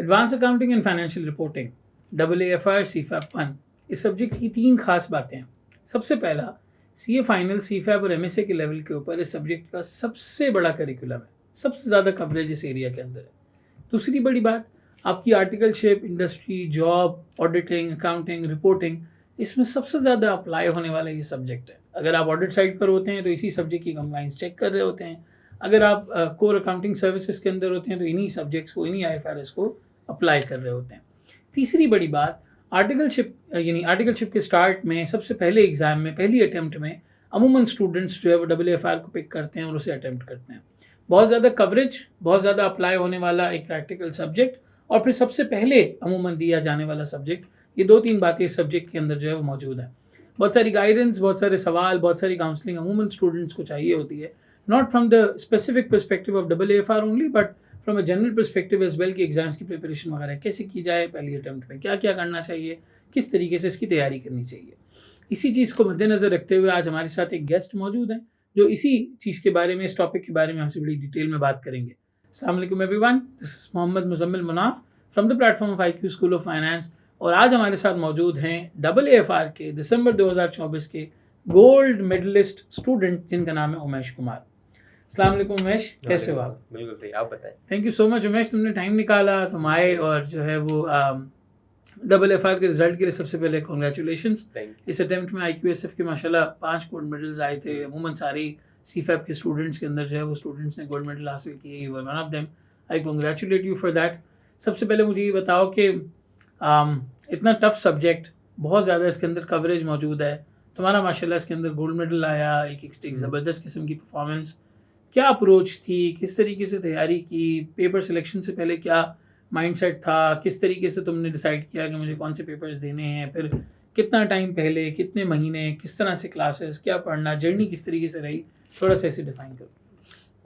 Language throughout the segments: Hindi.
Advance accounting and financial reporting AAFR CFAP 1 इस सब्जेक्ट की 3 खास बातें हैं। सबसे पहला, CA फाइनल, CFAP और MSA के लेवल के ऊपर इस सब्जेक्ट का सबसे बड़ा करिकुलम है, सबसे ज़्यादा कवरेज इस एरिया के अंदर है। दूसरी बड़ी बात, आपकी articleship, industry, job, auditing, accounting, reporting, इसमें सबसे ज़्यादा अप्लाई होने वाला ये सब्जेक्ट है। अगर आप ऑडिट साइड पर होते हैं तो इसी सब्जेक्ट की कंप्लाइंस चेक कर रहे होते हैं। अगर आप कोर अकाउंटिंग सर्विसेज के अंदर होते हैं तो इन्हीं सब्जेक्ट्स को, इन्हीं IFRS को अप्लाई कर रहे होते हैं। तीसरी बड़ी बात, आर्टिकलशिप के स्टार्ट में सबसे पहले एग्जाम में, पहली अटैम्प्ट में अमूमन स्टूडेंट्स जो है वो AAFR को पिक करते हैं और उसे अटैम्प्ट करते हैं। बहुत ज़्यादा कवरेज, बहुत ज़्यादा अप्लाई होने वाला एक प्रैक्टिकल सब्जेक्ट, और फिर सबसे पहले अमूमन दिया जाने वाला सब्जेक्ट। ये 2-3 बातें इस सब्जेक्ट के अंदर जो है वो मौजूद है। बहुत सारी गाइडेंस, बहुत सारे सवाल, बहुत सारी काउंसलिंग अमूमन स्टूडेंट्स को चाहिए होती है, not from the specific perspective of AAFR only, but from a general perspective as well कि एग्जाम्स की प्रिपरेशन वगैरह कैसे की जाए, पहली अटैम्प्ट में क्या क्या करना चाहिए, किस तरीके से इसकी तैयारी करनी चाहिए। इसी चीज़ को मद्देनज़र रखते हुए आज हमारे साथ एक गेस्ट मौजूद हैं जो इसी चीज़ के बारे में, इस टॉपिक के बारे में हमसे बड़ी डिटेल में बात करेंगे। अस्सलाम वालेकुम everyone, this is Mohammed Muzammil Munaf from the platform of IQ school of finance, और आज हमारे साथ मौजूद हैं AAFR के दिसंबर 2024 के गोल्ड मेडलिस्ट स्टूडेंट जिनका नाम है उमेश कुमार। अस्सलाम वालेकुम उमेश, कैसे हो आप? बिल्कुल सही, आप बताएं। Thank you so much Umesh, तुमने टाइम निकाला, तुम आए, और जो है वो AAFR के रिजल्ट के लिए सबसे पहले कॉन्ग्रेचुलेशंस। इस अटेम्प्ट में IQSF के माशाल्लाह 5 गोल्ड मेडल्स आए थे। अमूमन सारी CFAP के स्टूडेंट्स के अंदर जो है वो स्टूडेंट्स ने गोल्ड मेडल हासिल किए, you were one of them. I congratulate you for that. सबसे पहले मुझे ये बताओ कि इतना टफ सब्जेक्ट, बहुत ज़्यादा इसके अंदर कवरेज मौजूद है, तुम्हारा माशाल्लाह इसके अंदर गोल्ड मेडल आया, एक ज़बरदस्त किस्म की परफॉर्मेंस, क्या अप्रोच थी, किस तरीके से तैयारी की, पेपर सिलेक्शन से पहले क्या माइंडसेट था, किस तरीके से तुमने डिसाइड किया कि मुझे कौन से पेपर्स देने हैं, फिर कितना टाइम पहले, कितने महीने, किस तरह से क्लासेस, क्या पढ़ना, जर्नी किस तरीके से रही, थोड़ा सा ऐसे डिफाइन करो।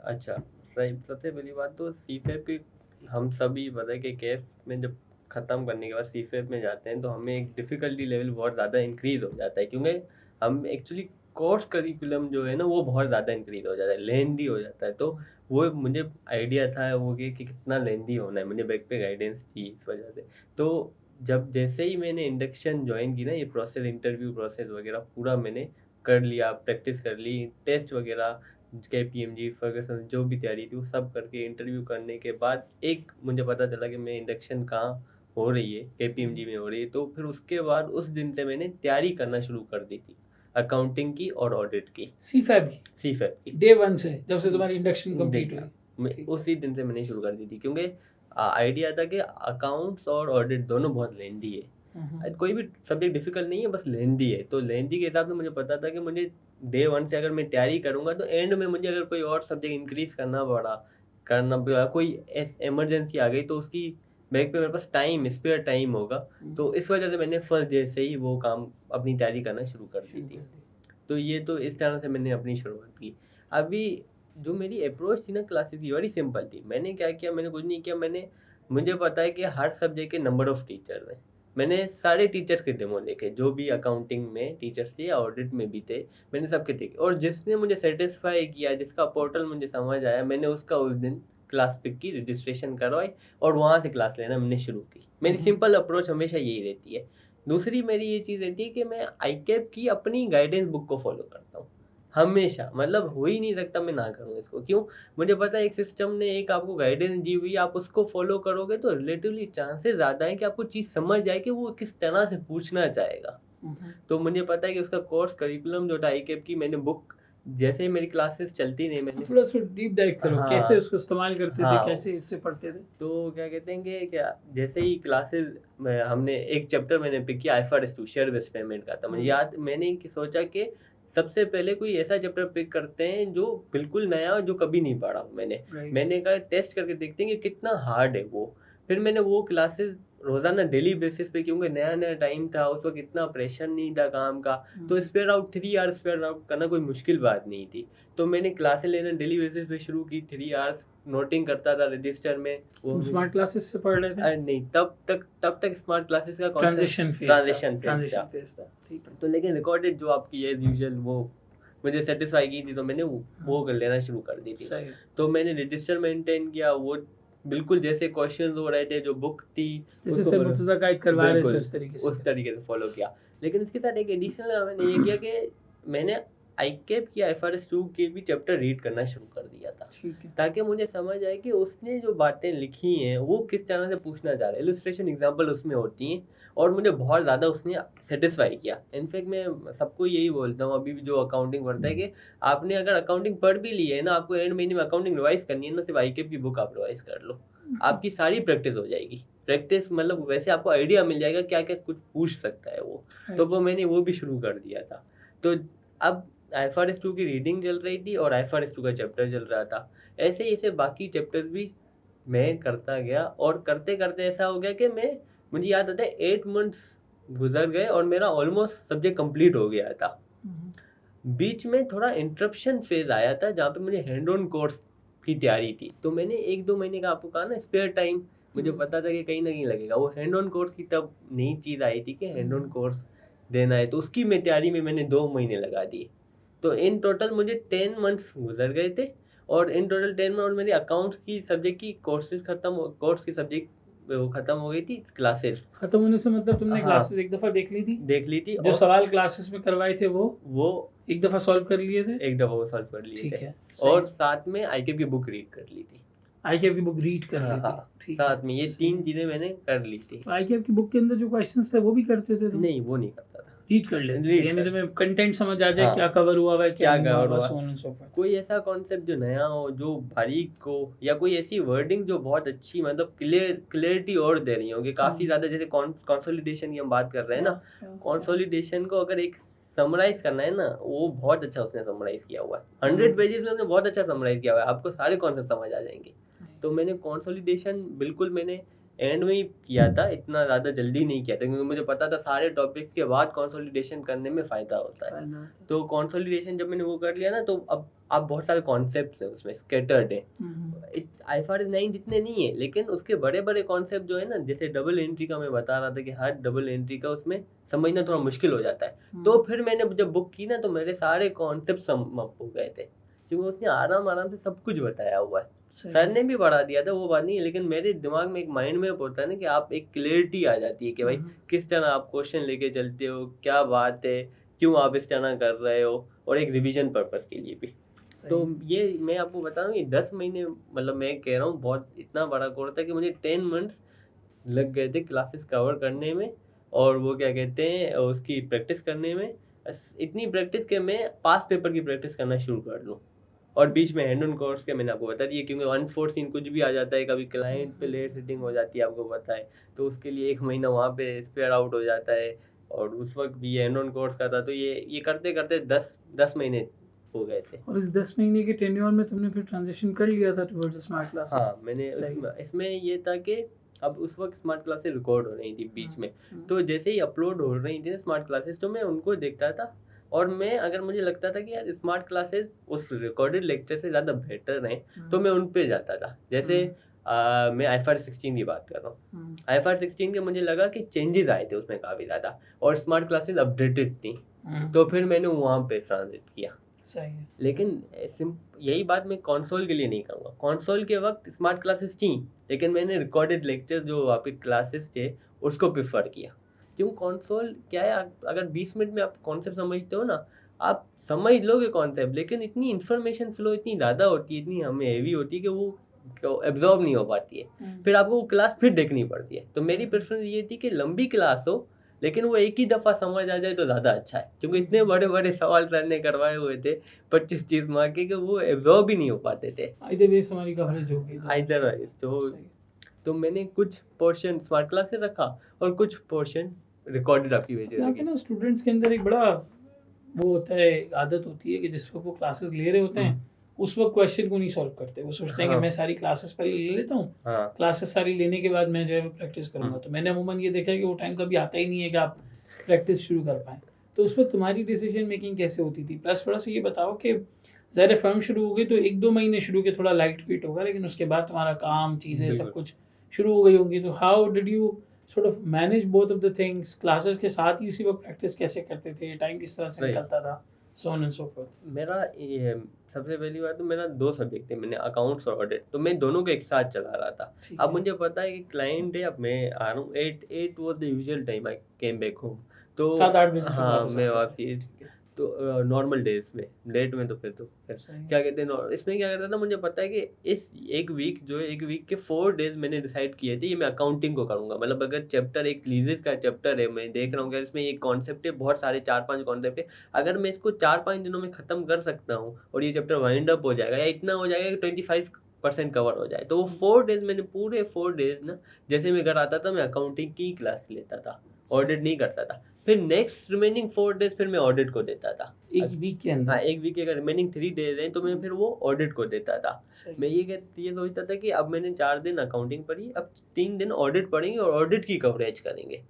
अच्छा, सही। सबसे पहली बात तो CFAP की हम सभी पता है कि कैफ में जब ख़त्म करने के बाद CFAP में जाते हैं तो हमें एक डिफ़िकल्टी लेवल बहुत ज़्यादा इंक्रीज़ हो जाता है, क्योंकि हम एक्चुअली कोर्स करिकुलम जो है ना वो बहुत ज़्यादा इंक्रीज़ हो जाता है, लेंदी हो जाता है। तो वो मुझे आइडिया था वो कि कितना लेंदी होना है, मुझे बैक पे गाइडेंस थी इस वजह से। तो जब जैसे ही मैंने इंडक्शन ज्वाइन की ना, ये प्रोसेस, इंटरव्यू प्रोसेस वगैरह पूरा मैंने कर लिया, प्रैक्टिस कर ली, टेस्ट वगैरह KPMG, फर्गसन जो भी तैयारी थी वो सब करके इंटरव्यू करने के बाद एक मुझे पता चला कि मैं इंडक्शन कहाँ हो रही है, KPMG में हो रही है। तो फिर उसके बाद उस दिन से मैंने तैयारी करना शुरू कर दी थी अकाउंटिंग की और ऑडिट की। CFAP की डे 1 से, जब से तुम्हारी इंडक्शन कंप्लीट हुई? मैं उसी दिन से मैंने शुरू कर दी थी, क्योंकि आइडिया था कि अकाउंट्स और ऑडिट दोनों बहुत लेंदी है। कोई भी सब्जेक्ट डिफिकल्ट नहीं है, बस लेंदी है। तो लेंदी के हिसाब से मुझे पता था कि मुझे डे 1 से अगर मैं तैयारी करूंगा तो एंड में मुझे अगर कोई और सब्जेक्ट इंक्रीज करना पड़ा, कोई इमरजेंसी आ गई तो उसकी बैक पे मेरे पास टाइम, स्पेयर टाइम होगा। तो इस वजह से मैंने फर्स्ट डे से ही वो काम, अपनी तैयारी करना शुरू कर दी थी। तो ये तो इस तरह से मैंने अपनी शुरुआत की। अभी जो मेरी अप्रोच थी ना क्लासेस की, बड़ी सिंपल थी। मैंने क्या किया, मैंने कुछ नहीं किया। मुझे पता है कि हर सब्जेक्ट के नंबर ऑफ टीचर्स हैं। मैंने सारे टीचर्स के डेमो देखे, जो भी अकाउंटिंग में टीचर्स थे या ऑडिट में भी थे, मैंने सबके देखे। और जिसने मुझे सेटिस्फाई किया, जिसका पोर्टल मुझे समझ आया, मैंने उसका उस दिन क्लास पिक की, रजिस्ट्रेशन करवाई और वहाँ से क्लास लेना मैंने शुरू की। मेरी सिंपल अप्रोच हमेशा यही रहती है। दूसरी मेरी ये चीज़ रहती है कि मैं ICAP की अपनी गाइडेंस बुक को फॉलो करता हूँ हमेशा। मतलब हो ही नहीं सकता मैं ना करूँ इसको। क्यों? मुझे पता है एक सिस्टम ने एक आपको गाइडेंस दी हुई है, आप उसको फॉलो करोगे तो रिलेटिवली चांसेस ज़्यादा है कि आपको चीज़ समझ जाए कि वो किस तरह से पूछना चाहेगा। तो मुझे पता है कि उसका कोर्स करिकुलम जो था ICAP की, मैंने बुक, जैसे ही मेरी क्लासेस चलती नहीं, मैंने थोड़ा सा डीप डाइव करो। हाँ, कैसे उसको इस्तेमाल करते थे, हाँ, कैसे इससे पढ़ते थे? तो क्या कहते हैं कि क्या, जैसे ही क्लासेस में हमने एक चैप्टर मैंने पिक किया IFRS 2 शेयर बेस्ड पेमेंट का था। मुझे याद, मैंने सोचा कि सबसे पहले कोई ऐसा चैप्टर पिक करते हैं जो बिल्कुल नया हो, जो कभी नहीं पढ़ा हूँ मैंने कहा टेस्ट करके देखते हैं कि कितना हार्ड है वो। फिर मैंने वो क्लासेस रोजाना डेली बेसिस पे, क्योंकि नया नया टाइम था उस वक्त, इतना प्रेशर नहीं था काम का, तो spare out 3 hours spare out करना कोई मुश्किल बात नहीं थी। तो मैंने क्लासेस लेना डेली बेसिस पे शुरू की, 3 आवर्स नोटिंग करता था रजिस्टर में। वो स्मार्ट क्लासेस से पढ़ रहे थे? नहीं, तब तक स्मार्ट क्लासेस का ट्रांजिशन फेज था। ठीक है। तो लेकिन रिकॉर्डेड जो आपकी एज यूजुअल वो मुझे सेटिस्फाई की थी, तो मैंने वो कर लेना शुरू कर दी थी। तो मैंने रजिस्टर मेंटेन किया, वो बिल्कुल जैसे क्वेश्चन हो रहे थे, जो बुक थी जैसे उसको सर follow- मुर्तज़ा कायद करवा रहे थे बिल्कुल उस तरीके से उस तरीके से फॉलो किया। लेकिन इसके साथ एक एडिशनल मैंने ये किया कि मैंने आईकेप की IFRS 2 के भी चैप्टर रीड करना शुरू कर दिया था, ठीक है। ताकि मुझे समझ आए कि उसने जो बातें लिखी हैं वो किस तरह से पूछना चाह रहा है। इलस्ट्रेशन एग्जांपल उसमें होती हैं और मुझे बहुत ज़्यादा उसने सेटिस्फाई किया। इनफैक्ट मैं सबको यही बोलता हूँ अभी भी जो अकाउंटिंग पढ़ता है कि आपने अगर अकाउंटिंग पढ़ भी ली है ना, आपको एंड महीने में अकाउंटिंग रिवाइज करनी है ना, सिर्फ आईकेप की बुक आप रिवाइज कर लो, आपकी सारी प्रैक्टिस हो जाएगी। प्रैक्टिस मतलब वैसे आपको आइडिया मिल जाएगा क्या क्या कुछ पूछ सकता है वो। तो वो मैंने वो भी शुरू कर दिया था। तो अब IFRS 2 की रीडिंग चल रही थी और IFRS 2 का चैप्टर चल रहा था। ऐसे ही ऐसे बाकी चैप्टर्स भी मैं करता गया और करते करते ऐसा हो गया कि मुझे याद आता है 8 मंथ्स गुजर गए और मेरा ऑलमोस्ट सब्जेक्ट कंप्लीट हो गया था। बीच में थोड़ा इंटरप्शन फेज आया था जहाँ पे मुझे हैंड ऑन कोर्स की तैयारी थी। तो मैंने 1-2 महीने का आपको कहा ना स्पेयर टाइम, मुझे पता था कि कहीं ना कहीं लगेगा। वो हैंड ऑन कोर्स की तब नई चीज़ आई थी कि हैंड ऑन कोर्स देना है, तो उसकी मैं तैयारी में मैंने 2 महीने लगा दिए। तो इन टोटल मुझे 10 मंथ्स गुजर गए थे और इन टोटल 10 मंथ मेरी अकाउंट्स की सब्जेक्ट की कोर्स की सब्जेक्ट वो खत्म हो गई थी। क्लासेस खत्म होने से मतलब तुमने हाँ। क्लासेस एक दफा देख ली थी? देख ली थी जो और सवाल क्लासेस में करवाए थे वो एक दफा सॉल्व कर लिए थे? एक दफा वो सॉल्व कर लिए ठीक थे है। और साथ में आईकेप की बुक रीड कर ली थी। आईकेएफ की बुक रीड कर ली थी? हाँ, ठीक है। साथ में ये 3 चीजें मैंने कर ली थी। तो आईकेएफ की बुक के अंदर जो क्वेश्चंस थे वो भी करते थे तुम? नहीं, वो नहीं करता था। रीड कर लेते थे, रीड यानी कर- तुम्हें कंटेंट समझ आ जाए हाँ। क्या कवर हुआ है क्या क्या नहीं हुआ cover हुआ। so on and so forth। कोई ऐसा कॉन्सेप्ट जो नया हो, जो बारीक हो, या कोई ऐसी वर्डिंग जो बहुत अच्छी मतलब क्लियरिटी और दे रही हो कि काफी ज्यादा, जैसे कंसोलिडेशन की हम बात कर रहे हैं ना, कंसोलिडेशन को अगर एक समराइज करना है ना, वो बहुत अच्छा उसने समराइज किया हुआ है। 100 पेजेस में उसने बहुत अच्छा समराइज किया हुआ है, आपको सारे कॉन्सेप्ट समझ आ जाएंगे। तो मैंने कंसोलिडेशन बिल्कुल मैंने एंड में ही किया था, इतना ज़्यादा जल्दी नहीं किया था क्योंकि मुझे पता था सारे टॉपिक्स के बाद कंसोलिडेशन करने में फ़ायदा होता है। तो कंसोलिडेशन जब मैंने वो कर लिया ना, तो अब बहुत सारे कॉन्सेप्ट्स हैं उसमें, स्कैटर्ड है। IFRS 9 जितने नहीं है, लेकिन उसके बड़े बड़े कॉन्सेप्ट जो है ना, जैसे डबल एंट्री का मैं बता रहा था कि हर डबल एंट्री का उसमें समझना थोड़ा मुश्किल हो जाता है। तो फिर मैंने जब बुक की ना, तो मेरे सारे कॉन्सेप्ट समझ हो गए थे क्योंकि उसने आराम आराम से सब कुछ बताया हुआ है। सर ने भी बढ़ा दिया था, वो बात नहीं है, लेकिन मेरे दिमाग में एक माइंड में होता है ना कि आप एक क्लियरिटी आ जाती है कि भाई किस तरह आप क्वेश्चन लेके चलते हो, क्या बात है, क्यों आप इस तरह कर रहे हो, और एक रिवीजन पर्पस के लिए भी। तो ये मैं आपको बता रहा हूँ, ये 10 महीने मतलब मैं कह रहा हूँ बहुत इतना बड़ा कोर्स था कि मुझे 10 मंथ्स लग गए थे क्लासेस कवर करने में और वो क्या कहते हैं उसकी प्रैक्टिस करने में। इतनी प्रैक्टिस कि मैं पास पेपर की प्रैक्टिस करना शुरू कर लूँ। और बीच में हैंड ऑन कोर्स के मैंने आपको बता दिया क्योंकि अनफोर्सिन कुछ भी आ जाता है, कभी क्लाइंट पे लेट सेटिंग हो जाती है, आपको पता है, तो उसके लिए 1 महीना वहाँ पे स्पेयर आउट हो जाता है। और उस वक्त भी हैंड ऑन कोर्स का था, तो ये करते करते 10 महीने हो गए थे। और इस 10 महीने के टेन्योर में तुमने फिर ट्रांजिशन कर लिया था टुवर्ड्स स्मार्ट क्लास? हाँ, मैंने इसमें ये था कि अब उस वक्त स्मार्ट क्लासेस रिकॉर्ड हो रही थी बीच में, तो जैसे ही अपलोड हो रही थी स्मार्ट क्लासेस, तो मैं उनको देखता था और मैं अगर मुझे लगता था कि यार स्मार्ट क्लासेस उस रिकॉर्डेड लेक्चर से ज़्यादा बेटर हैं, तो मैं उन पे जाता था। जैसे मैं IFRS 16 की बात कर रहा हूँ। IFRS 16 के मुझे लगा कि चेंजेस आए थे उसमें काफ़ी ज़्यादा और स्मार्ट क्लासेस अपडेटेड थी, तो फिर मैंने वहाँ पे ट्रांजिट किया। सही है। लेकिन यही बात मैं कंसोल के लिए नहीं कहूँगा। कंसोल के वक्त स्मार्ट क्लासेस थी, लेकिन मैंने रिकॉर्डेड लेक्चर जो आपके क्लासेस थे उसको प्रेफर किया। क्यों? कंसोल क्या है, अगर 20 मिनट में आप कॉन्सेप्ट समझते हो ना, आप समझ लोगे कॉन्सेप्ट, लेकिन इतनी इन्फॉर्मेशन फ्लो इतनी ज़्यादा होती है, इतनी हमें हेवी होती है कि वो एब्जॉर्ब नहीं हो पाती है। फिर आपको वो क्लास फिर देखनी पड़ती है। तो मेरी प्रेफरेंस ये थी कि लंबी क्लास हो, लेकिन वो एक ही दफ़ा समझ आ जाए तो ज़्यादा अच्छा है, क्योंकि इतने बड़े बड़े सवाल सर ने करवाए हुए थे 25-30 मार्क के कि वो एब्जॉर्ब ही नहीं हो पाते थे। आइदर वे हमारी कवरेज होगी आइदर वाइज तो मैंने कुछ पोर्शन स्मार्ट क्लास से रखा और कुछ पोर्शन रिकॉर्डेड आपकी वजह यहाँ पे ना स्टूडेंट्स के अंदर एक बड़ा वो होता है, आदत होती है कि जिस वक्त वो क्लासेस ले रहे होते हैं उस वक्त क्वेश्चन को नहीं सॉल्व करते। वो सोचते हैं कि मैं सारी क्लासेस पहले ले लेता हूँ, क्लासेस सारी लेने के बाद मैं जो है वो प्रैक्टिस करूँगा। तो मैंने अमूमन ये देखा है कि वो टाइम कभी आता ही नहीं है कि आप प्रैक्टिस शुरू कर पाएँ। तो उस वक्त तुम्हारी डिसीजन मेकिंग कैसे होती थी? प्लस थोड़ा सा ये बताओ कि ज़ाहिर फर्म शुरू हो गई तो 1-2 महीने शुरू के थोड़ा लाइट वेट होगा, लेकिन उसके बाद तुम्हारा काम चीज़ें सब कुछ शुरू हो गई होंगी। तो how did you sort of manage both of the things? Classes के साथ ही उसी वक्त प्रैक्टिस कैसे करते थे? टाइम किस तरह से निकलता था? so on and so forth. मेरा ये सबसे पहली बात तो मेरा 2 सब्जेक्ट थे, मैंने अकाउंट्स और ऑडिट, तो मैं दोनों को एक साथ चला रहा था। ठीक अब है। मुझे पता है कि क्लाइंट है, अब मैं आ रहा हूँ 8 was the usual time I came back home. तो 7-8 बजे तक हाँ, वापस मैं आते थे। वापसी ठीक है, तो नॉर्मल डेज़ में, लेट में तो फिर सही है। क्या कहते हैं इसमें क्या करता था, मुझे पता है कि इस एक वीक जो है, एक वीक के 4 डेज़ मैंने डिसाइड किए थे, ये मैं अकाउंटिंग को करूँगा। मतलब अगर चैप्टर एक लीज़ेज़ का चैप्टर है, मैं देख रहा हूँ कि इसमें एक कॉन्सेप्ट है, बहुत सारे 4-5 कॉन्सेप्ट है। अगर मैं इसको 4-5 दिनों में ख़त्म कर सकता हूँ और ये चैप्टर वाइंड अप हो जाएगा या इतना हो जाएगा कि 25% कवर हो जाए, तो वो 4 डेज़ मैंने पूरे 4 डेज़ ना, जैसे मैं घर आता था, मैं अकाउंटिंग की क्लास लेता था, ऑडिट नहीं करता था। फिर नेक्स्ट रिमेनिंग 4 डेज़ फिर मैं ऑडिट को देता था। एक वीक के हाँ, अंदर। एक वीक के अगर रिमेनिंग 3 डेज़ हैं, तो मैं फिर वो ऑडिट को देता था। सही मैं है। ये सोचता था कि अब मैंने 4 दिन अकाउंटिंग पढ़ी, अब 3 दिन ऑडिट पढ़ेंगे और ऑडिट की कवरेज करेंगे।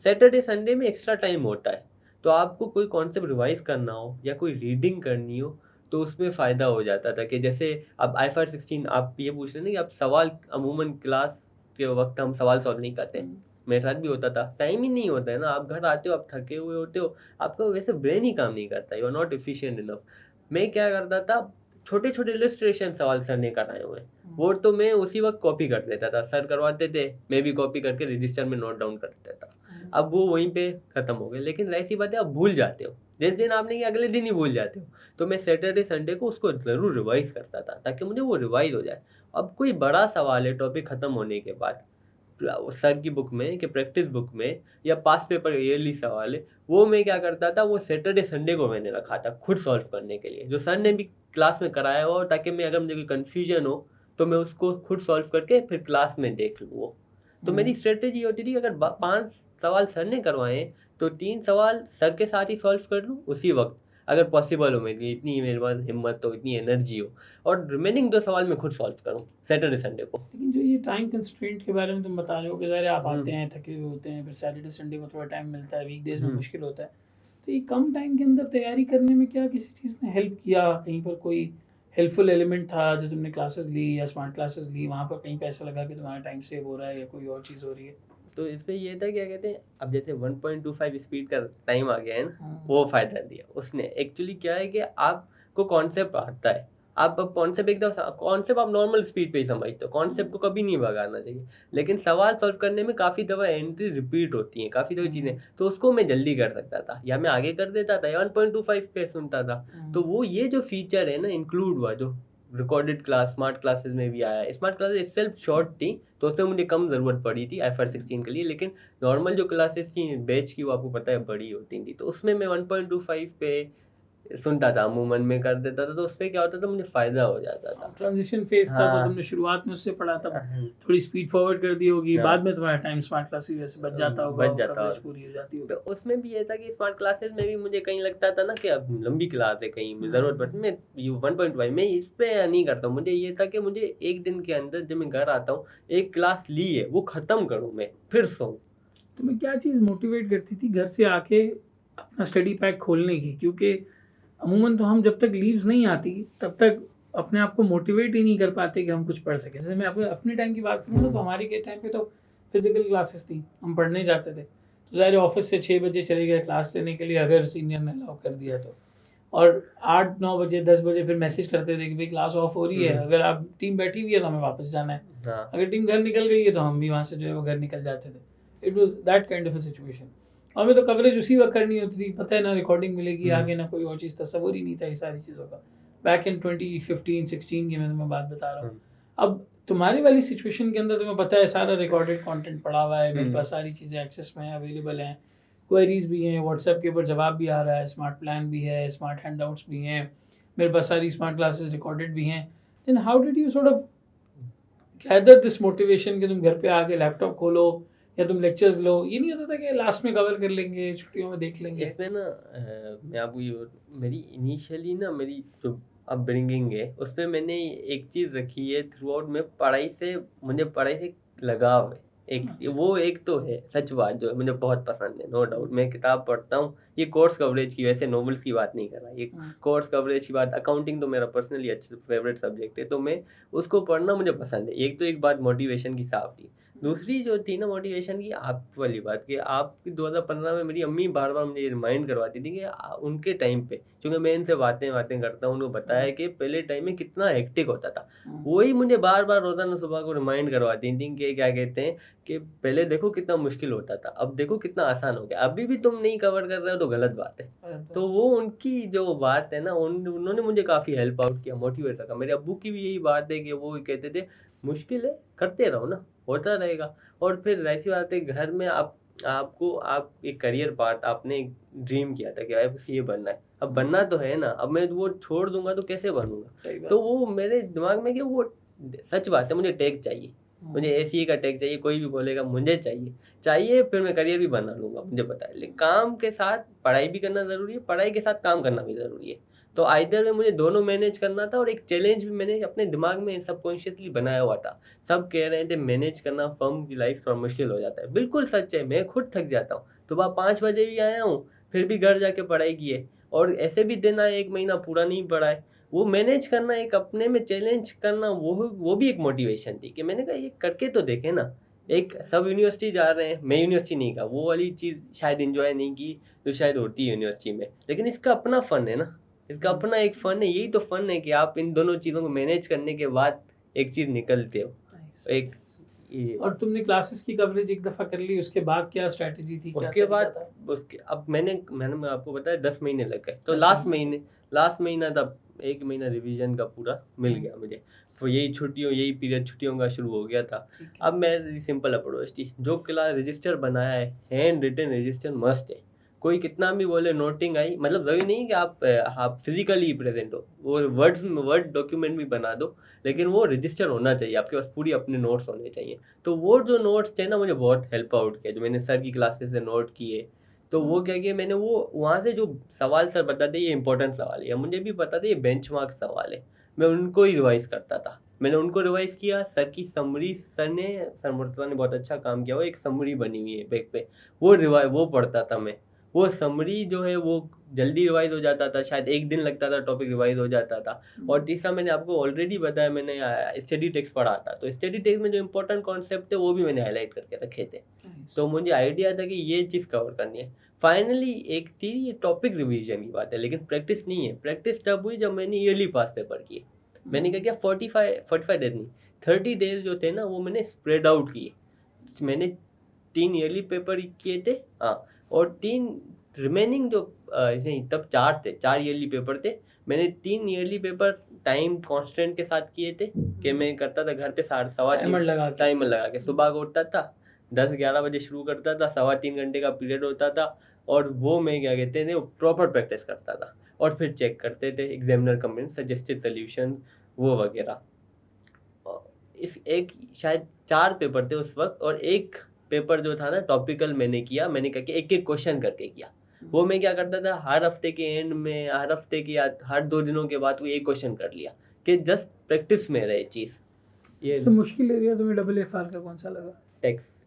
सैटरडे संडे में एक्स्ट्रा टाइम होता है, तो आपको कोई कॉन्सेप्ट रिवाइज़ करना हो या कोई रीडिंग करनी हो, तो उसमें फ़ायदा हो जाता था कि जैसे अब IFRS 16 आप ये पूछ रहे हैं ना कि आप सवाल अमूमन क्लास के वक़्त हम सवाल सॉल्व नहीं करते। मेरे साथ भी होता था, टाइम ही नहीं होता है ना, आप घर आते हो, आप थके हुए होते हो, आपका वैसे ब्रेन ही काम नहीं करता, you are not efficient enough. मैं क्या करता था, छोटे-छोटे इलस्ट्रेशन सवाल सर ने कराए हुए हैं, वो तो मैं उसी वक़्त कॉपी कर देता था। सर करवाते थे, मैं भी कॉपी करके रजिस्टर में नोट डाउन कर देता था। अब वो वहीं पे खत्म हो गए, लेकिन ज़ाहिर-सी बात है आप भूल जाते हो। जिस दिन आपने किया अगले दिन ही भूल जाते हो। तो मैं सैटरडे संडे को उसको ज़रूर रिवाइज़ करता था, ताकि मुझे वो रिवाइज़ हो जाए। अब कोई बड़ा सवाल है टॉपिक खत्म होने के बाद, सर की बुक में कि प्रैक्टिस बुक में या पास पेपर ईयरली सवाल है, वो मैं क्या करता था, वो सैटरडे संडे को मैंने रखा था खुद सॉल्व करने के लिए, जो सर ने भी क्लास में कराया हो, ताकि मैं अगर मुझे कोई कन्फ्यूजन हो तो मैं उसको खुद सॉल्व करके फिर क्लास में देख लूँ वो। तो मेरी स्ट्रेटेजी होती थी, अगर 5 सवाल सर ने करवाए हैं, तो 3 सवाल सर के साथ ही सॉल्व कर लूँ उसी वक्त, अगर पॉसिबल हो, मेरी इतनी मेरे पास हिम्मत हो, इतनी एनर्जी हो, और रिमेनिंग 2 सवाल मैं खुद सॉल्व करूँ सैटरडे संडे को। लेकिन जो ये टाइम कंस्ट्रेंट के बारे में तुम बता रहे हो कि ज़ाहिर है आप आते हम्म। हैं थके हुए होते हैं, फिर सैटरडे संडे को थोड़ा टाइम मिलता है, वीकडेज में हम्म। मुश्किल होता है, तो ये कम टाइम के अंदर तैयारी करने में क्या किसी चीज़ ने हेल्प किया? कहीं पर कोई हेल्पफुल एलिमेंट था जो तुमने क्लासेस ली या स्मार्ट क्लासेस ली, वहाँ पर कहीं पैसा लगा कि तुम्हारा टाइम सेव हो रहा है या कोई और चीज़ हो रही है? तो इसमें ये था, क्या कहते हैं, अब जैसे 1.25 स्पीड का टाइम आ गया है ना, हाँ। वो फ़ायदा दिया उसने। एक्चुअली क्या है कि आपको कॉन्सेप्ट आता है, आप अब कॉन्सेप्ट एकदम कॉन्सेप्ट आप नॉर्मल स्पीड पे ही समझते हो, कॉन्सेप्ट को कभी नहीं भगाना चाहिए। लेकिन सवाल सॉल्व करने में काफ़ी दफ़ा एंट्री रिपीट होती हैं, काफ़ी दफ़ा चीज़ें, तो उसको मैं जल्दी कर सकता था, या मैं आगे कर देता था या 1.25 पे सुनता था। तो वो ये जो फीचर है ना इंक्लूड हुआ, जो रिकॉर्डेड क्लास स्मार्ट क्लासेस में भी आया है। स्मार्ट क्लासेस इटसेल्फ शॉर्ट थी, तो उसमें मुझे कम ज़रूरत पड़ी थी IFRS 16 के लिए, लेकिन नॉर्मल जो क्लासेस थी बैच की, वो आपको पता है बड़ी होती थी, तो उसमें मैं 1.25 पे सुनता था, अमूमन में कर देता था, तो उसपे क्या होता था, मुझे फ़ायदा हो जाता था। ट्रांजिशन फेज था, तो हाँ। तुमने शुरुआत में उससे पढ़ा, तब हाँ, थोड़ी स्पीड फॉरवर्ड कर दी होगी, हाँ। बाद में तुम्हारा टाइम स्मार्ट क्लास की वजह से बच जाता होगा बच और जाता कवरेज होगा। पूरी हो जाती तो होगी। उसमें भी ये था कि स्मार्ट क्लासेस में भी मुझे कहीं लगता था ना कि अब लंबी क्लास है, कहीं ज़रूरत पड़ती, मैं 1.5 मैं इस पे नहीं करता हूँ। मुझे ये था कि मुझे एक दिन के अंदर जब मैं घर आता हूँ, एक क्लास ली है वो ख़त्म करूँ मैं, फिर सोऊँ। तुम्हें क्या चीज़ मोटिवेट करती थी घर से आके अपना स्टडी पैक खोलने की? क्योंकि अमूमन तो हम जब तक लीव्स नहीं आती तब तक अपने आप को मोटिवेट ही नहीं कर पाते कि हम कुछ पढ़ सकें। जैसे मैं अपने टाइम की बात करूँ ना, तो हमारे के टाइम पे तो फिजिकल क्लासेस थी, हम पढ़ने जाते थे, तो ज़ाहिर है ऑफिस से 6 बजे चले गए क्लास लेने के लिए, अगर सीनियर ने अलाउ कर दिया तो, और 8-9 बजे 10 बजे फिर मैसेज करते थे कि भाई क्लास ऑफ हो रही है, अगर आप टीम बैठी हुई है तो हमें वापस जाना है, हाँ। अगर टीम घर निकल गई है तो हम भी वहाँ से जो है वो घर निकल जाते थे। It was that kind of a situation. और हमें तो कवरेज उसी वक्त करनी होती थी, पता है ना रिकॉर्डिंग मिलेगी आगे, ना कोई और चीज़, तस्वुर ही नहीं था ये सारी चीज़ों का। बैक इन 2015-16 की मैं तुम्हें बात बता रहा हूँ। अब तुम्हारी वाली सिचुएशन के अंदर तुम्हें पता है सारा रिकॉर्डेड कंटेंट पड़ा हुआ है, मेरे पास सारी चीज़ें एक्सेस में अवेलेबल हैं, क्वेरीज भी हैं, व्हाट्सएप के ऊपर जवाब भी आ रहा है, स्मार्ट प्लान भी है, स्मार्ट हैंडआउट्स भी हैं, मेरे पास सारी स्मार्ट क्लासेस रिकॉर्डेड भी हैं। Then how did you sort of gather this motivation कि तुम घर पे आके लैपटॉप खोलो या तुम लेक्चर्स लो? ये नहीं होता था कि लास्ट में कवर कर लेंगे, छुट्टियों में देख लेंगे? इसमें ना मैं आपको मेरी इनिशियली ना मेरी जो अपब्रिंगिंग है, उसमें मैंने एक चीज़ रखी है थ्रू आउट में, मुझे पढ़ाई से लगाव है। एक तो है सच बात, जो मुझे बहुत पसंद है, नो डाउट। मैं किताब पढ़ता हूँ, ये कोर्स कवरेज की, वैसे नॉवेल्स की बात नहीं कर रहा, ये कोर्स कवरेज की बात। अकाउंटिंग तो मेरा पर्सनली अच्छा फेवरेट सब्जेक्ट है, तो मैं उसको पढ़ना मुझे पसंद है। एक बात मोटिवेशन की साफ थी। दूसरी जो थी ना मोटिवेशन की, आप वाली बात की, आपकी 2015 में मेरी अम्मी बार-बार मुझे रिमाइंड करवाती थी कि उनके टाइम पे, क्योंकि मैं इनसे बातें-वातें करता हूँ, उनको बताया कि पहले टाइम में कितना हेक्टिक होता था। वही मुझे बार-बार रोज़ाना सुबह को रिमाइंड करवाती थी कि क्या कहते हैं कि पहले देखो कितना मुश्किल होता था, अब देखो कितना आसान हो गया। अभी भी तुम नहीं कवर कर रहे हो तो गलत बात है। तो वो उनकी जो बात है ना, उन्होंने मुझे काफ़ी हेल्प आउट किया, मोटिवेट रखा। मेरे अब्बू की भी यही बात है कि वो कहते थे, "मुश्किल है, करते रहो ना, होता रहेगा।" और फिर ज़ाहिर-सी बात है, घर में आप एक करियर पाथ, आपने एक ड्रीम किया था कि आपको सीए बनना है। अब बनना तो है ना, अब मैं वो छोड़ दूँगा तो कैसे बनूँगा? सही बात। तो वो मेरे दिमाग में कि वो सच बात है, मुझे टेक चाहिए। मुझे एसीए का टेक चाहिए, कोई भी बोलेगा मुझे चाहिए फिर मैं करियर भी बना लूँगा, मुझे पता है। लेकिन काम के साथ पढ़ाई भी करना ज़रूरी है, पढ़ाई के साथ काम करना भी ज़रूरी है। तो आइदर में मुझे दोनों मैनेज करना था, और एक चैलेंज भी मैंने अपने दिमाग में सबकॉन्शियसली बनाया हुआ था। सब कह रहे थे मैनेज करना फर्म की लाइफ थोड़ा मुश्किल हो जाता है। बिल्कुल सच है, मैं खुद थक जाता हूँ। सुबह 5 बजे भी आया हूँ, फिर भी घर जाके पढ़ाई की है, और ऐसे भी दिन आए 1 महीना पूरा नहीं पढ़ा है। वो मैनेज करना, एक अपने में चैलेंज करना, वो भी एक मोटिवेशन थी कि मैंने कहा ये करके तो देखें ना। एक सब यूनिवर्सिटी जा रहे हैं, मैं यूनिवर्सिटी नहीं गया, वो वाली चीज़ शायद एन्जॉय नहीं की जो शायद होती है यूनिवर्सिटी में। लेकिन इसका अपना फ़न है ना, इसका अपना एक फ़न है, यही तो फ़न है कि आप इन दोनों चीज़ों को मैनेज करने के बाद एक चीज़ निकलते हो। Nice. एक ये और तुमने क्लासेस की कवरेज एक दफ़ा कर ली, उसके बाद क्या स्ट्रैटेजी थी, क्या उसके तरीका बाद था? उसके अब मैं आपको बताया 10 महीने लग गए। तो 10 महीने। लास्ट महीना था, 1 महीना रिवीजन का पूरा मिल गया मुझे। तो यही पीरियड छुट्टियों का शुरू हो गया था। ठीक है। अब मेरी सिंपल अप्रोच थी, जो क्लास रजिस्टर बनाया है, हैंड रिटन रजिस्टर मस्ट है। कोई कितना भी बोले नोटिंग आई, मतलब ज़रूरी नहीं कि आप फिज़िकली प्रेज़ेंट हो। वो वर्ड डॉक्यूमेंट भी बना दो, लेकिन वो रजिस्टर होना चाहिए, आपके पास पूरी अपने नोट्स होने चाहिए। तो वो जो नोट्स थे ना, मुझे बहुत हेल्प आउट किया, जो मैंने सर की क्लासेस से नोट किए। तो वो क्या किया मैंने, वो वहाँ से जो सवाल सर बताते ये इंपॉर्टेंट सवाल है, या मुझे भी पता था ये बेंचमार्क सवाल है, मैं उनको ही रिवाइज करता था। मैंने उनको रिवाइज किया, सर की समरी, सर मुर्तज़ा ने बहुत अच्छा काम किया, वो एक समरी बनी हुई है बैक पे, वो पढ़ता था मैं। वो समरी जो है वो जल्दी रिवाइज हो जाता था, शायद 1 दिन लगता था, टॉपिक रिवाइज हो जाता था। और तीसरा, मैंने आपको ऑलरेडी बताया, मैंने स्टडी टेक्स्ट पढ़ा था, तो स्टडी टेक्स्ट में जो इंपॉर्टेंट कॉन्सेप्ट थे वो भी मैंने हाईलाइट करके रखे थे। तो मुझे आइडिया था कि ये चीज़ कवर करनी है। फाइनली एक थी ये टॉपिक रिवीजन की बात है, लेकिन प्रैक्टिस नहीं है। प्रैक्टिस तब हुई जब मैंने ईयरली पास पेपर किए। मैंने क्या किया, 45 डेज नहीं, 30 डेज जो थे ना, वो मैंने स्प्रेड आउट किए। मैंने 3 ईयरली पेपर किए थे, हाँ, और 3 रिमेनिंग जो नहीं, तब 4 थे, 4 ईयरली पेपर थे। मैंने 3 ईयरली पेपर टाइम कांस्टेंट के साथ किए थे, कि मैं करता था घर पे सवा टाइमर लगा के। टाइमर लगा के सुबह को उठता था, 10-11 बजे शुरू करता था, 3.25 घंटे का पीरियड होता था, और वो मैं क्या कहते थे, प्रॉपर प्रैक्टिस करता था, और फिर चेक करते थे एग्जामिनर कमेंट, सजेस्टेड सोल्यूशन, वो वगैरह। इस एक शायद 4 पेपर थे उस वक़्त, और एक पेपर जो था ना टॉपिकल, मैंने क्या किया, एक-एक क्वेश्चन करके किया। वो मैं क्या करता था, हर हफ्ते के एंड में, हर हफ्ते की या हर 2 दिनों के बाद कोई एक क्वेश्चन कर लिया, कि जस्ट प्रैक्टिस में रहे चीज़। ये सबसे मुश्किल एरिया तुम्हें डबल एफ आर का कौन सा लगा?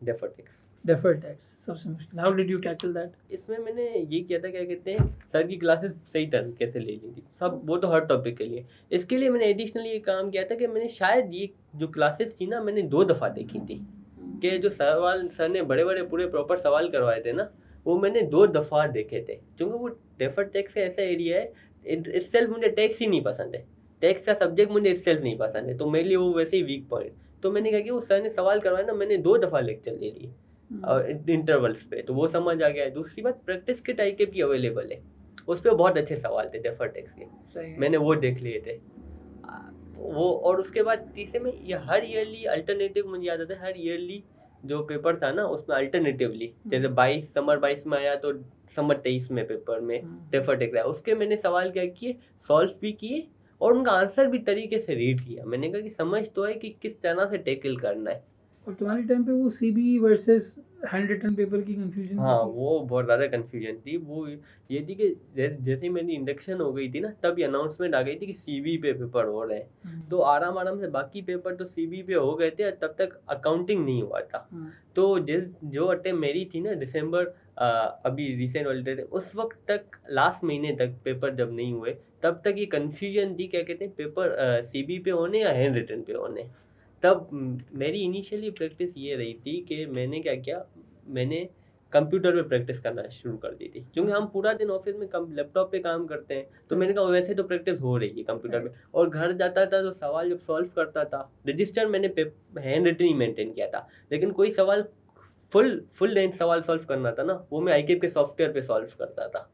Deferred tax. डेफर्ड टैक्स सबसे मुश्किल। How did you tackle that? इसमें मैंने ये किया था, क्या कहते हैं, सर की क्लासेस सही तरीके से ले ली थी, सब, वो तो हर टॉपिक के लिए। इसके लिए मैंने एडिशनली ये काम किया था कि मैंने शायद ये जो क्लासेस थी ना, मैंने 2 दफ़ा देखी थी, कि जो सर ने बड़े-बड़े पूरे प्रॉपर सवाल करवाए थे ना, वो मैंने 2 दफ़ा देखे थे। क्योंकि वो डेफर्ड टैक्स ऐसा एरिया है, इटसेल्फ मुझे टैक्स ही नहीं पसंद है। टैक्स का सब्जेक्ट मुझे इटसेल्फ नहीं पसंद है, तो मेरे लिए वो वैसे ही वीक पॉइंट। तो मैंने कहा कि वो सर ने सवाल करवाए ना, मैंने 2 दफ़ा लेक्चर ले लिए, और इंटरवल्स पे, तो वो समझ आ गया है। दूसरी बात, प्रैक्टिस किट IKIP की अवेलेबल है, उस पे बहुत अच्छे सवाल थे डेफर्ड टैक्स के, सही है। मैंने वो देख लिए थे। वो, और उसके बाद तीसरे में ये हर ईयरली अल्टरनेटिव, मुझे याद आता है, हर ईयरली जो पेपर था ना, उसमें अल्टरनेटिवली, जैसे 22 समर 22 में आया, तो समर 23 में पेपर में डेफर्ड टैक्स आया, उसके मैंने सवाल क्या किए, सॉल्व भी किए, और उनका आंसर भी तरीके से रीड किया। मैंने कहा कि समझ तो है कि किस तरह से टैकल करना है। और तुम्हारे टाइम पे वो CB versus handwritten paper की कंफ्यूजन हाँ, वो बहुत ज़्यादा कन्फ्यूजन थी। वो ये थी कि जैसे ही मेरी इंडक्शन हो गई थी ना, तब ये अनाउंसमेंट आ गई थी कि सीबी पे पेपर हो रहे हैं। तो आराम से बाकी पेपर तो सीबी पे हो गए थे, तब तक अकाउंटिंग नहीं हुआ था। तो जो अटेम्प्ट मेरी थी ना, दिसंबर, अभी रिसेंट वाले, उस वक्त तक, लास्ट महीने तक पेपर जब नहीं हुए, तब तक ये कन्फ्यूजन थी, क्या कहते हैं, पेपर सीबी पे होने या हैंड रिटन पे होने। तब मेरी इनिशियली प्रैक्टिस ये रही थी कि मैंने क्या किया, मैंने कंप्यूटर पे प्रैक्टिस करना शुरू कर दी थी, क्योंकि हम पूरा दिन ऑफिस में लैपटॉप पे काम करते हैं, तो मैंने कहा वैसे तो प्रैक्टिस हो रही है कंप्यूटर पे, और घर जाता था तो सवाल जब सॉल्व करता था, रजिस्टर मैंने हैंड रिटन ही मेंटेन किया था, लेकिन कोई सवाल फुल लेंथ सवाल सॉल्व करना था ना, वो मैं आईकेप के सॉफ्टवेयर पे सॉल्व करता था।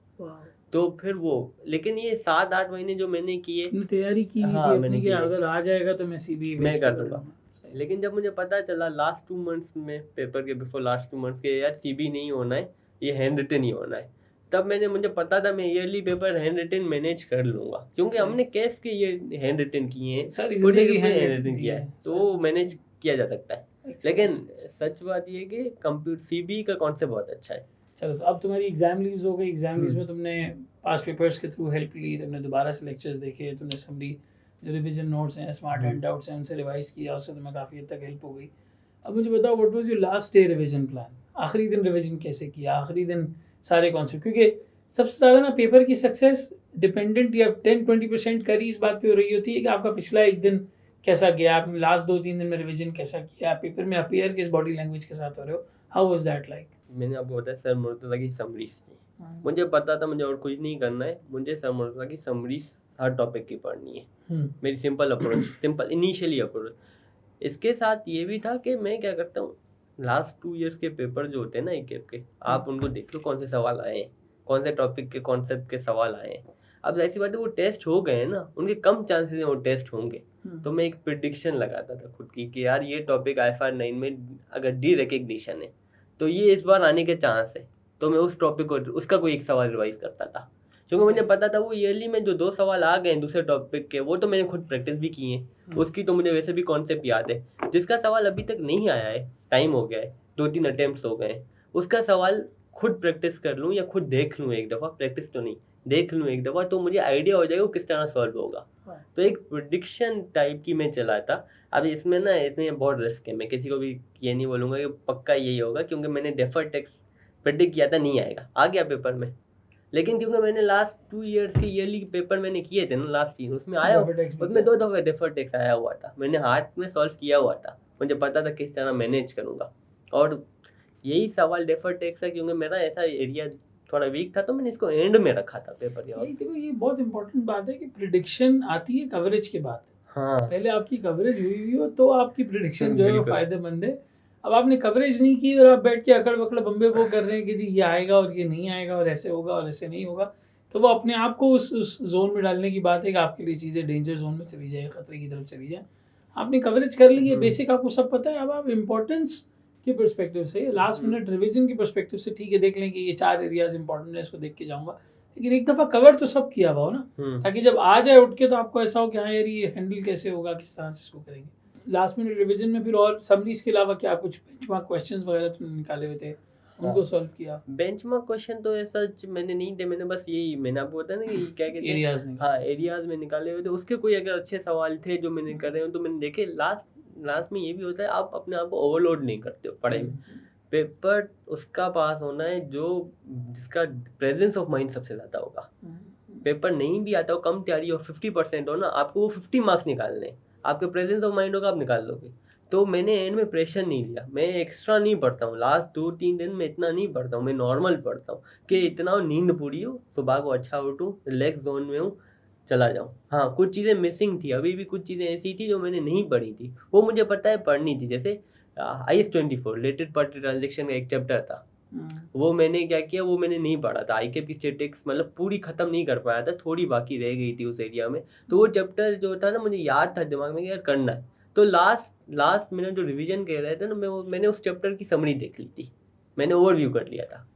तो फिर वो, लेकिन ये 7-8 महीने जो मैंने किए, तुमने तैयारी की हुई हाँ, थी मैंने अपनी कि की है। अगर आ जाएगा तो मैं सीबी मैं कर दूंगा। लेकिन जब मुझे पता चला लास्ट 2 मंथ्स में, पेपर के बिफोर लास्ट 2 मंथ्स के, यार सीबी नहीं होना है, ये हैंड रिटन ही होना है, तब मुझे पता था मैं early paper handwritten manage कर लूंगा, क्योंकि सही। हमने कैफ के ये हैंड रिटन किए हैं, सारी पूरी जिंदगी हैंड handwritten रिटन की किया है, है, तो वो मैनेज किया जा सकता है। Excellent. लेकिन सच बात ये है कि कंप्यूटर सीबी का कॉन्सेप्ट बहुत अच्छा है। चलो, तो अब तुम्हारी एग्जाम लीव्स हो गई, एग्जाम लीव्स हम्म। में तुमने पास्ट पेपर्स के थ्रू हेल्प ली, तुमने दोबारा से लेक्चर्स देखे, तुमने समरी जो रिवीजन नोट्स हैं, स्मार्ट हम्म। हैंडआउट्स हैं, उनसे रिवाइज किया, उससे तुम्हें काफ़ी हद तक हेल्प हो गई। अब मुझे बताओ, what was your last day revision plan? आखिरी दिन रिवीजन कैसे किया, आखिरी दिन सारे कॉन्सेप्ट, क्योंकि सबसे ज़्यादा ना पेपर की सक्सेस डिपेंडेंट या 10-20% करी इस बात पे हो रही होती है कि आपका पिछला एक दिन कैसा गया, आपने लास्ट 2-3 दिन में रिवीजन कैसा किया, पेपर में अपीयर किस बॉडी लैंग्वेज के साथ हो रहे हो, हाउ वाज दैट लाइक? मैंने आपको बताया सर मुर्तज़ा की समरीज थी, मुझे पता था मुझे और कुछ नहीं करना है, मुझे सर मुर्तज़ा की समरीज हर टॉपिक की पढ़नी है। मेरी simple approach, simple initially approach. इसके साथ ये भी था कि मैं क्या करता हूँ, लास्ट 2 इयर्स के पेपर जो होते हैं ना ईकेएफ के, आप उनको देख लो कौन से सवाल आए हैं, कौन से टॉपिक के कॉन्सेप्ट के सवाल आए हैं। अब ऐसी बात है, वो टेस्ट हो गए हैं ना, उनके कम चांसेस हैं वो टेस्ट होंगे। तो मैं एक प्रिडिक्शन लगाता था खुद की कि यार ये टॉपिक IFR 9 में अगर डी रिकग्निशन है तो ये इस बार आने के चांस है, तो मैं उस टॉपिक को, उसका कोई एक सवाल रिवाइज करता था, क्योंकि मुझे पता था वो ईयरली में जो 2 सवाल आ गए हैं दूसरे टॉपिक के, वो तो मैंने खुद प्रैक्टिस भी की है, उसकी तो मुझे वैसे भी कॉन्सेप्ट याद है। जिसका सवाल अभी तक नहीं आया है, टाइम हो गया है, 2-3 अटेम्प्ट्स हो गए हैं, उसका सवाल खुद प्रैक्टिस कर लूँ या खुद देख लूँ एक दफ़ा, प्रैक्टिस तो नहीं, देख लूँ एक दफ़ा, तो मुझे आइडिया हो जाएगा वो किस तरह सॉल्व होगा। तो एक प्रिडिक्शन टाइप की मैं चला था। अब इसमें ना, इसमें बहुत रिस्क है, मैं किसी को भी ये नहीं बोलूँगा कि पक्का यही होगा, क्योंकि मैंने डेफर्ड टैक्स प्रेडिक्ट किया था नहीं आएगा, आ गया पेपर में, लेकिन क्योंकि मैंने लास्ट 2 इयर्स के ईयरली पेपर मैंने किए थे ना लास्ट ईयर, उसमें आया, उसमें 2 दफ़ा डेफर्ड टैक्स आया हुआ था, मैंने हाथ में सॉल्व किया हुआ था, मुझे पता था किस तरह मैनेज करूँगा। और यही सवाल डेफर्ड टैक्स है, क्योंकि मेरा ऐसा एरिया थोड़ा वीक था, तो मैंने इसको एंड में रखा था पेपर के। यही देखो, ये बहुत इंपॉर्टेंट बात है कि प्रिडिक्शन आती है कवरेज के बाद। हाँ, पहले आपकी कवरेज हुई हो तो आपकी प्रिडिक्शन जो है वो बिल्कुल। फायदेमंद है। अब आपने कवरेज नहीं की और आप बैठ के अकड़ बकड़ बम्बे वो कर रहे हैं कि जी ये आएगा और ये नहीं आएगा और ऐसे होगा और ऐसे नहीं होगा, तो वो अपने आप को उस जोन में डालने की बात है कि आपके लिए चीज़ें डेंजर जोन में चली जाए, खतरे की तरफ चली जाए। आपने कवरेज कर ली है, बेसिक आपको सब पता है। अब आप इम्पोर्टेंस के पर्सपेक्टिव से, लास्ट मिनट रिवीजन की पर्सपेक्टिव से ठीक है, देख लें कि ये 4 एरियाज इंपॉर्टेंट है, इसको देख के जाऊंगा, लेकिन एक दफ़ा कवर तो सब किया हुआ हो ना, ताकि जब आ जाए उठ के तो आपको ऐसा हो कि हाँ यार ये हैंडल कैसे होगा, किस तरह से इसको करेंगे। लास्ट मिनट रिवीजन में फिर और समरीज के अलावा क्या कुछ बेंचमार्क क्वेश्चंस वगैरह तुमने निकाले हुए थे, उनको सॉल्व किया? बेंचमार्क क्वेश्चन तो ऐसा मैंने नहीं थे, मैंने बस यही, मैंने आपको बताया ना कि क्या कहते हैं, एरियाज हाँ, एरियाज में निकाले हुए थे, उसके कोई अगर अच्छे सवाल थे जो मैंने कर रहे हो तो मैंने देखे। लास्ट में ये भी होता है, आप अपने आप को ओवरलोड नहीं करते हो पढ़ाई में। पेपर उसका पास होना है जो, जिसका प्रेजेंस ऑफ माइंड सबसे ज़्यादा होगा। पेपर नहीं भी आता हो, कम तैयारी हो, 50% हो ना, आपको वो 50 मार्क्स निकालने हैं, आपके प्रेजेंस ऑफ माइंड होगा, आप निकाल लोगे। तो मैंने एंड में प्रेशर नहीं लिया, मैं एक्स्ट्रा नहीं पढ़ता हूँ, लास्ट 2-3 दिन में इतना नहीं पढ़ता हूँ, मैं नॉर्मल पढ़ता हूँ कि इतना नींद पूरी हो, सुबह को अच्छा उठूँ, रिलैक्स जोन में हूँ, चला जाऊँ। हाँ, कुछ चीज़ें मिसिंग थी, अभी भी कुछ चीज़ें ऐसी थी जो मैंने नहीं पढ़ी थी, वो मुझे पता है पढ़नी थी। जैसे IS-24 रिलेटेड पार्टी ट्रांजेक्शन का एक चैप्टर था, वो मैंने क्या किया, वो मैंने नहीं पढ़ा था, IKP स्टैटिक्स मतलब पूरी खत्म नहीं कर पाया था, थोड़ी बाकी रह गई थी उस एरिया में, तो वो चैप्टर जो था ना, मुझे याद था दिमाग में कि यार करना है, तो लास्ट मिनट जो रिवीजन कह रहे थे ना, मैंने उस चैप्टर की समरी देख ली थी, मैंने ओवरव्यू कर लिया था।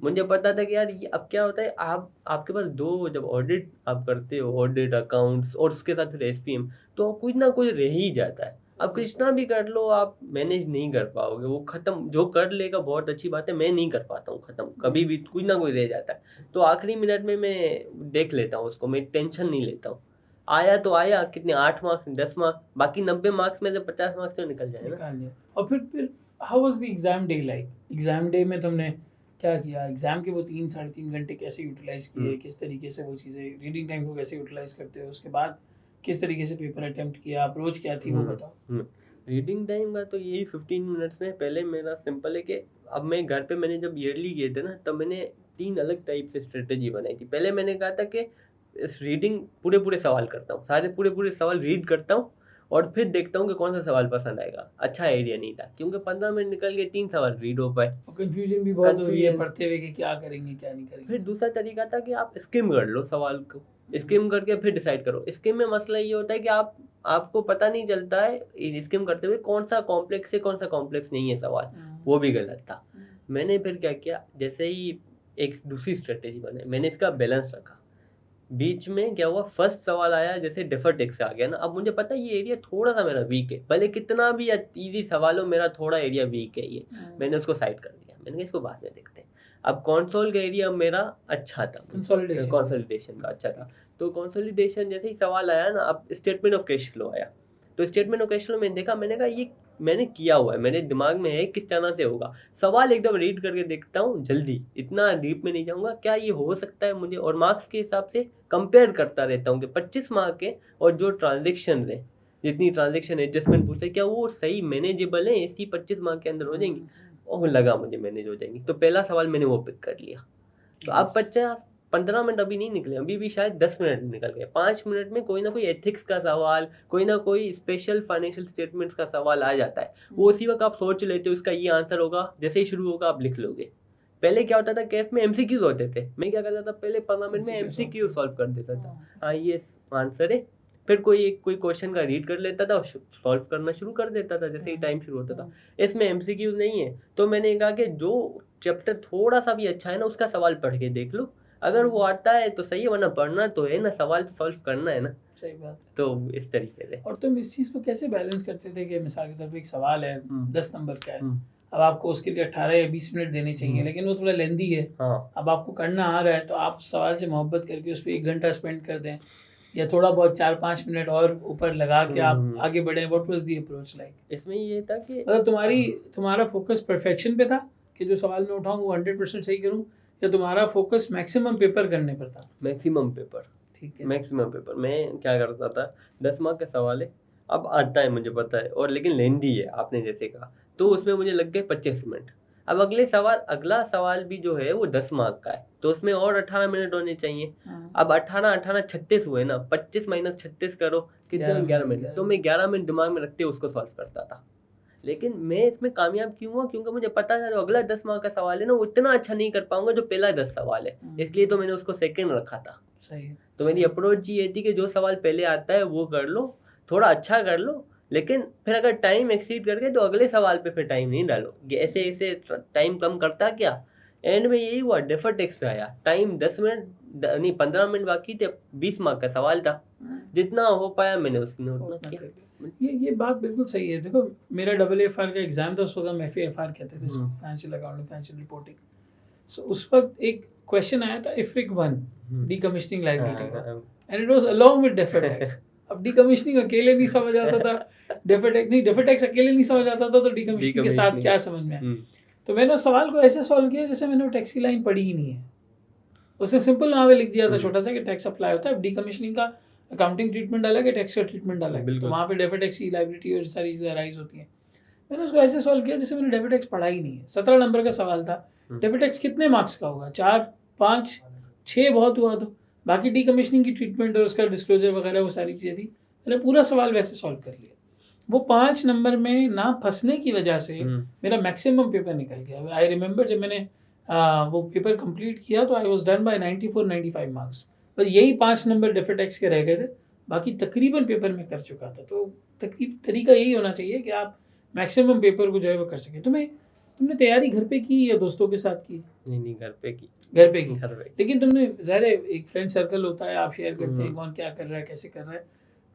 मुझे पता था कि यार ये अब क्या होता है, आपके पास दो, जब ऑडिट आप करते हो, ऑडिट, अकाउंट्स और उसके साथ फिर SPM, तो कुछ ना कुछ रह ही जाता है। अब कितना भी कर लो आप मैनेज नहीं कर पाओगे, वो खत्म, जो कर लेगा बहुत अच्छी बात है, मैं नहीं कर पाता हूँ खत्म, कभी भी कुछ ना कुछ रह जाता है, तो आखिरी मिनट में मैं देख लेता हूँ उसको, मैं टेंशन नहीं लेता हूँ, आया तो आया, कितने 8 मार्क्स 10 मार्क्स, बाकी 90 मार्क्स में से 50 मार्क्स तो निकल जाए ना। और फिर how was the exam day like? Exam day में तुमने क्या किया? एग्जाम के वो 3-3.5 घंटे कैसे यूटिलाइज किए, किस तरीके से वो चीज़ें, रीडिंग टाइम को कैसे यूटिलाइज करते हो, उसके बाद किस तरीके से पेपर अटेम्प्ट किया, अप्रोच क्या थी, वो बताओ। रीडिंग टाइम का तो यही 15 मिनट्स में। पहले मेरा सिंपल है कि अब मैं घर पे मैंने जब ईयरली किए थे ना, तब मैंने 3 अलग टाइप से स्ट्रेटेजी बनाई थी। पहले मैंने कहा था कि इस रीडिंग पूरे सवाल करता हूँ, सारे पूरे सवाल रीड करता हूँ और फिर देखता हूँ कि कौन सा सवाल पसंद आएगा। अच्छा आइडिया नहीं था, क्योंकि 15 मिनट निकल गए, 3 सवाल रीड हो पाए। और कंफ्यूजन भी बहुत हो रही है Confusion। पढ़ते हुए कि क्या करेंगे क्या नहीं करेंगे। फिर दूसरा तरीका था कि आप स्किम कर लो सवाल को, स्किम करके फिर डिसाइड करो। स्किम में मसला ये होता है कि आपको पता नहीं चलता है स्किम करते हुए कौन सा कॉम्प्लेक्स है कौन सा कॉम्प्लेक्स नहीं है सवाल। वो भी गलत था। मैंने फिर क्या किया, जैसे ही एक दूसरी स्ट्रेटेजी बनाई, मैंने इसका बैलेंस रखा। बीच में क्या हुआ, फर्स्ट सवाल आया जैसे डेफर टेक्स्ट आ गया ना, अब मुझे पता है ये एरिया थोड़ा सा मेरा वीक है, भले कितना भी इजी सवाल हो, मेरा थोड़ा एरिया वीक है ये। मैंने उसको साइड कर दिया, मैंने कहा इसको बाद में देखते हैं। अब कंसोल का एरिया मेरा अच्छा था, कंसोलिडेशन का अच्छा था। तो कंसोलिडेशन जैसे ही सवाल आया ना, अब स्टेटमेंट ऑफ कैश फ्लो आया। तो स्टेटमेंट ऑफ कैश फ्लो मैंने देखा, मैंने कहा ये मैंने किया हुआ है, मेरे दिमाग में है किस तरह से होगा। सवाल एकदम रीड करके देखता हूँ जल्दी, इतना डीप में नहीं जाऊंगा, क्या ये हो सकता है मुझे। और मार्क्स के हिसाब से कंपेयर करता रहता हूँ कि 25 मार्क है और जो ट्रांजेक्शन है, जितनी ट्रांजेक्शन एडजस्टमेंट पूछते क्या वो सही मैनेजेबल है, इसी 25 मार्क के अंदर हो जाएंगी। और लगा मुझे मैनेज हो जाएंगी, तो पहला सवाल मैंने वो पिक कर लिया। तो अब 15 मिनट अभी नहीं निकले, अभी भी शायद 10 मिनट निकल गए। 5 मिनट में कोई ना कोई एथिक्स का सवाल, कोई ना कोई स्पेशल फाइनेंशियल स्टेटमेंट्स का सवाल आ जाता है। वो उसी वक्त आप सोच लेते हो इसका ये आंसर होगा, जैसे ही शुरू होगा आप लिख लोगे। पहले क्या होता था, कैफ में एमसीक्यूज होते थे, मैं क्या करता था पहले 15 मिनट में एमसीक्यू सॉल्व कर देता था। हाँ ये आंसर है, फिर कोई क्वेश्चन का रीड कर लेता था और सॉल्व करना शुरू कर देता था जैसे ही टाइम शुरू होता था। इसमें एमसीक्यूज नहीं है, तो मैंने कहा कि जो चैप्टर थोड़ा सा भी अच्छा है ना, उसका सवाल पढ़ के देख लो, अगर वो आता है तो सही है, वरना पढ़ना तो है ना, सवाल तो सॉल्व करना है ना। सही बात। तो इस तरीके से। और तुम इस चीज़ को कैसे बैलेंस करते थे कि मिसाल के तौर पे एक सवाल है 10 नंबर का है, अब आपको उसके लिए 18 या 20 मिनट देने चाहिए, लेकिन वो थोड़ा लेंदी है। अब आपको करना आ रहा है तो आप सवाल से मोहब्बत करके उस पर 1 घंटा स्पेंड कर दें, या थोड़ा बहुत 4-5 मिनट और ऊपर लगा के आप आगे बढ़े। What was the approach like? इसमें ये था कि मतलब तुम्हारा फोकस परफेक्शन पे था कि जो सवाल मैं उठाऊं वो 100% सही करूं, या तुम्हारा फोकस मैक्सिमम पेपर करने पर था? Maximum paper. ठीक है, मैक्सिमम पेपर। मैं क्या करता था, 10 मार्क का सवाल है, अब आता है मुझे पता है, और लेकिन लेंदी है आपने जैसे कहा, तो उसमें मुझे लग गए 25 मिनट। अब अगला सवाल भी जो है वो 10 मार्क का है, तो उसमें और 18 मिनट होने चाहिए। अब 18 36 हुए ना, 25 माइनस 36 करो, कितने 11 मिनट। तो मैं 11 मिनट दिमाग में रखते उसको सॉल्व करता था। लेकिन मैं इसमें कामयाब क्यों हुआ, क्योंकि मुझे पता था जो अगला 10 मार्क का सवाल है ना, वो इतना अच्छा नहीं कर पाऊंगा जो पहला 10 सवाल है, इसलिए तो मैंने उसको सेकंड रखा था। सही है। तो मेरी अप्रोच ये थी कि जो सवाल पहले आता है वो कर लो, थोड़ा अच्छा कर लो, लेकिन फिर अगर टाइम एक्सीड करके तो अगले सवाल पे फिर टाइम नहीं डालो। ऐसे ऐसे टाइम कम करता क्या, एंड में यही हुआ, डेफर टेक्स्ट पे आया टाइम 10 मिनट नहीं 15 मिनट बाकी थे, 20 मार्क का सवाल था, जितना हो पाया मैंने उसने उतना किया। ये बात बिल्कुल सही है। देखो मेरा AAFR का एग्जाम था, उस वक्त हम FAFR कहते थे, फाइनेंशियल अकाउंटिंग फाइनेंशियल रिपोर्टिंग। सो उस वक्त एक क्वेश्चन आया था IFRIC 1 डीकमीशनिंग लायबिलिटी का, and it was along with defer tax. अब डीकमीशनिंग अकेले नहीं समझ आता था, डेफर टैक्स अकेले नहीं समझ आता था, तो डीकमीशनिंग के साथ क्या समझ में आया। तो मैंने उस सवाल को ऐसे सॉल्व किया जैसे मैंने वो टैक्स की लाइन पढ़ी ही नहीं है। उसने सिंपल वहाँ पे लिख दिया था छोटा सा कि टैक्स अप्लाई होता है। अब डीकमीशनिंग का अकाउंटिंग ट्रीटमेंट अलग है, टैक्स का ट्रीटमेंट अलग है, तो वहाँ पे डेफर टैक्स की लायबिलिटी और सारी चीज़ें राइज होती हैं। मैंने उसको ऐसे सॉल्व किया जैसे मैंने डेफर टैक्स पढ़ा ही नहीं है। 17 नंबर का सवाल था। डेफर टैक्स कितने मार्क्स का होगा, 4, 5, 6 बहुत हुआ, तो बाकी डीकमीशनिंग की ट्रीटमेंट और उसका डिस्क्लोजर वगैरह वो सारी चीज़ें थी। मैंने पूरा सवाल वैसे सॉल्व कर लिया। वो 5 नंबर में ना फंसने की वजह से मेरा मैक्सिमम पेपर निकल गया। आई रिमेंबर जब मैंने वो पेपर कंप्लीट किया तो I was done by 94-95 marks. बस यही 5 नंबर डेफर टैक्स के रह गए थे, बाकी तकरीबन पेपर में कर चुका था। तो तरीका यही होना चाहिए कि आप मैक्सिमम पेपर को जो है वो कर सकें। तुमने तैयारी घर पे की या दोस्तों के साथ की? नहीं घर पे की। लेकिन तुमने ज़ाहिर एक फ्रेंड सर्कल होता है, आप शेयर करते हैं कौन क्या कर रहा है, कैसे कर रहा है,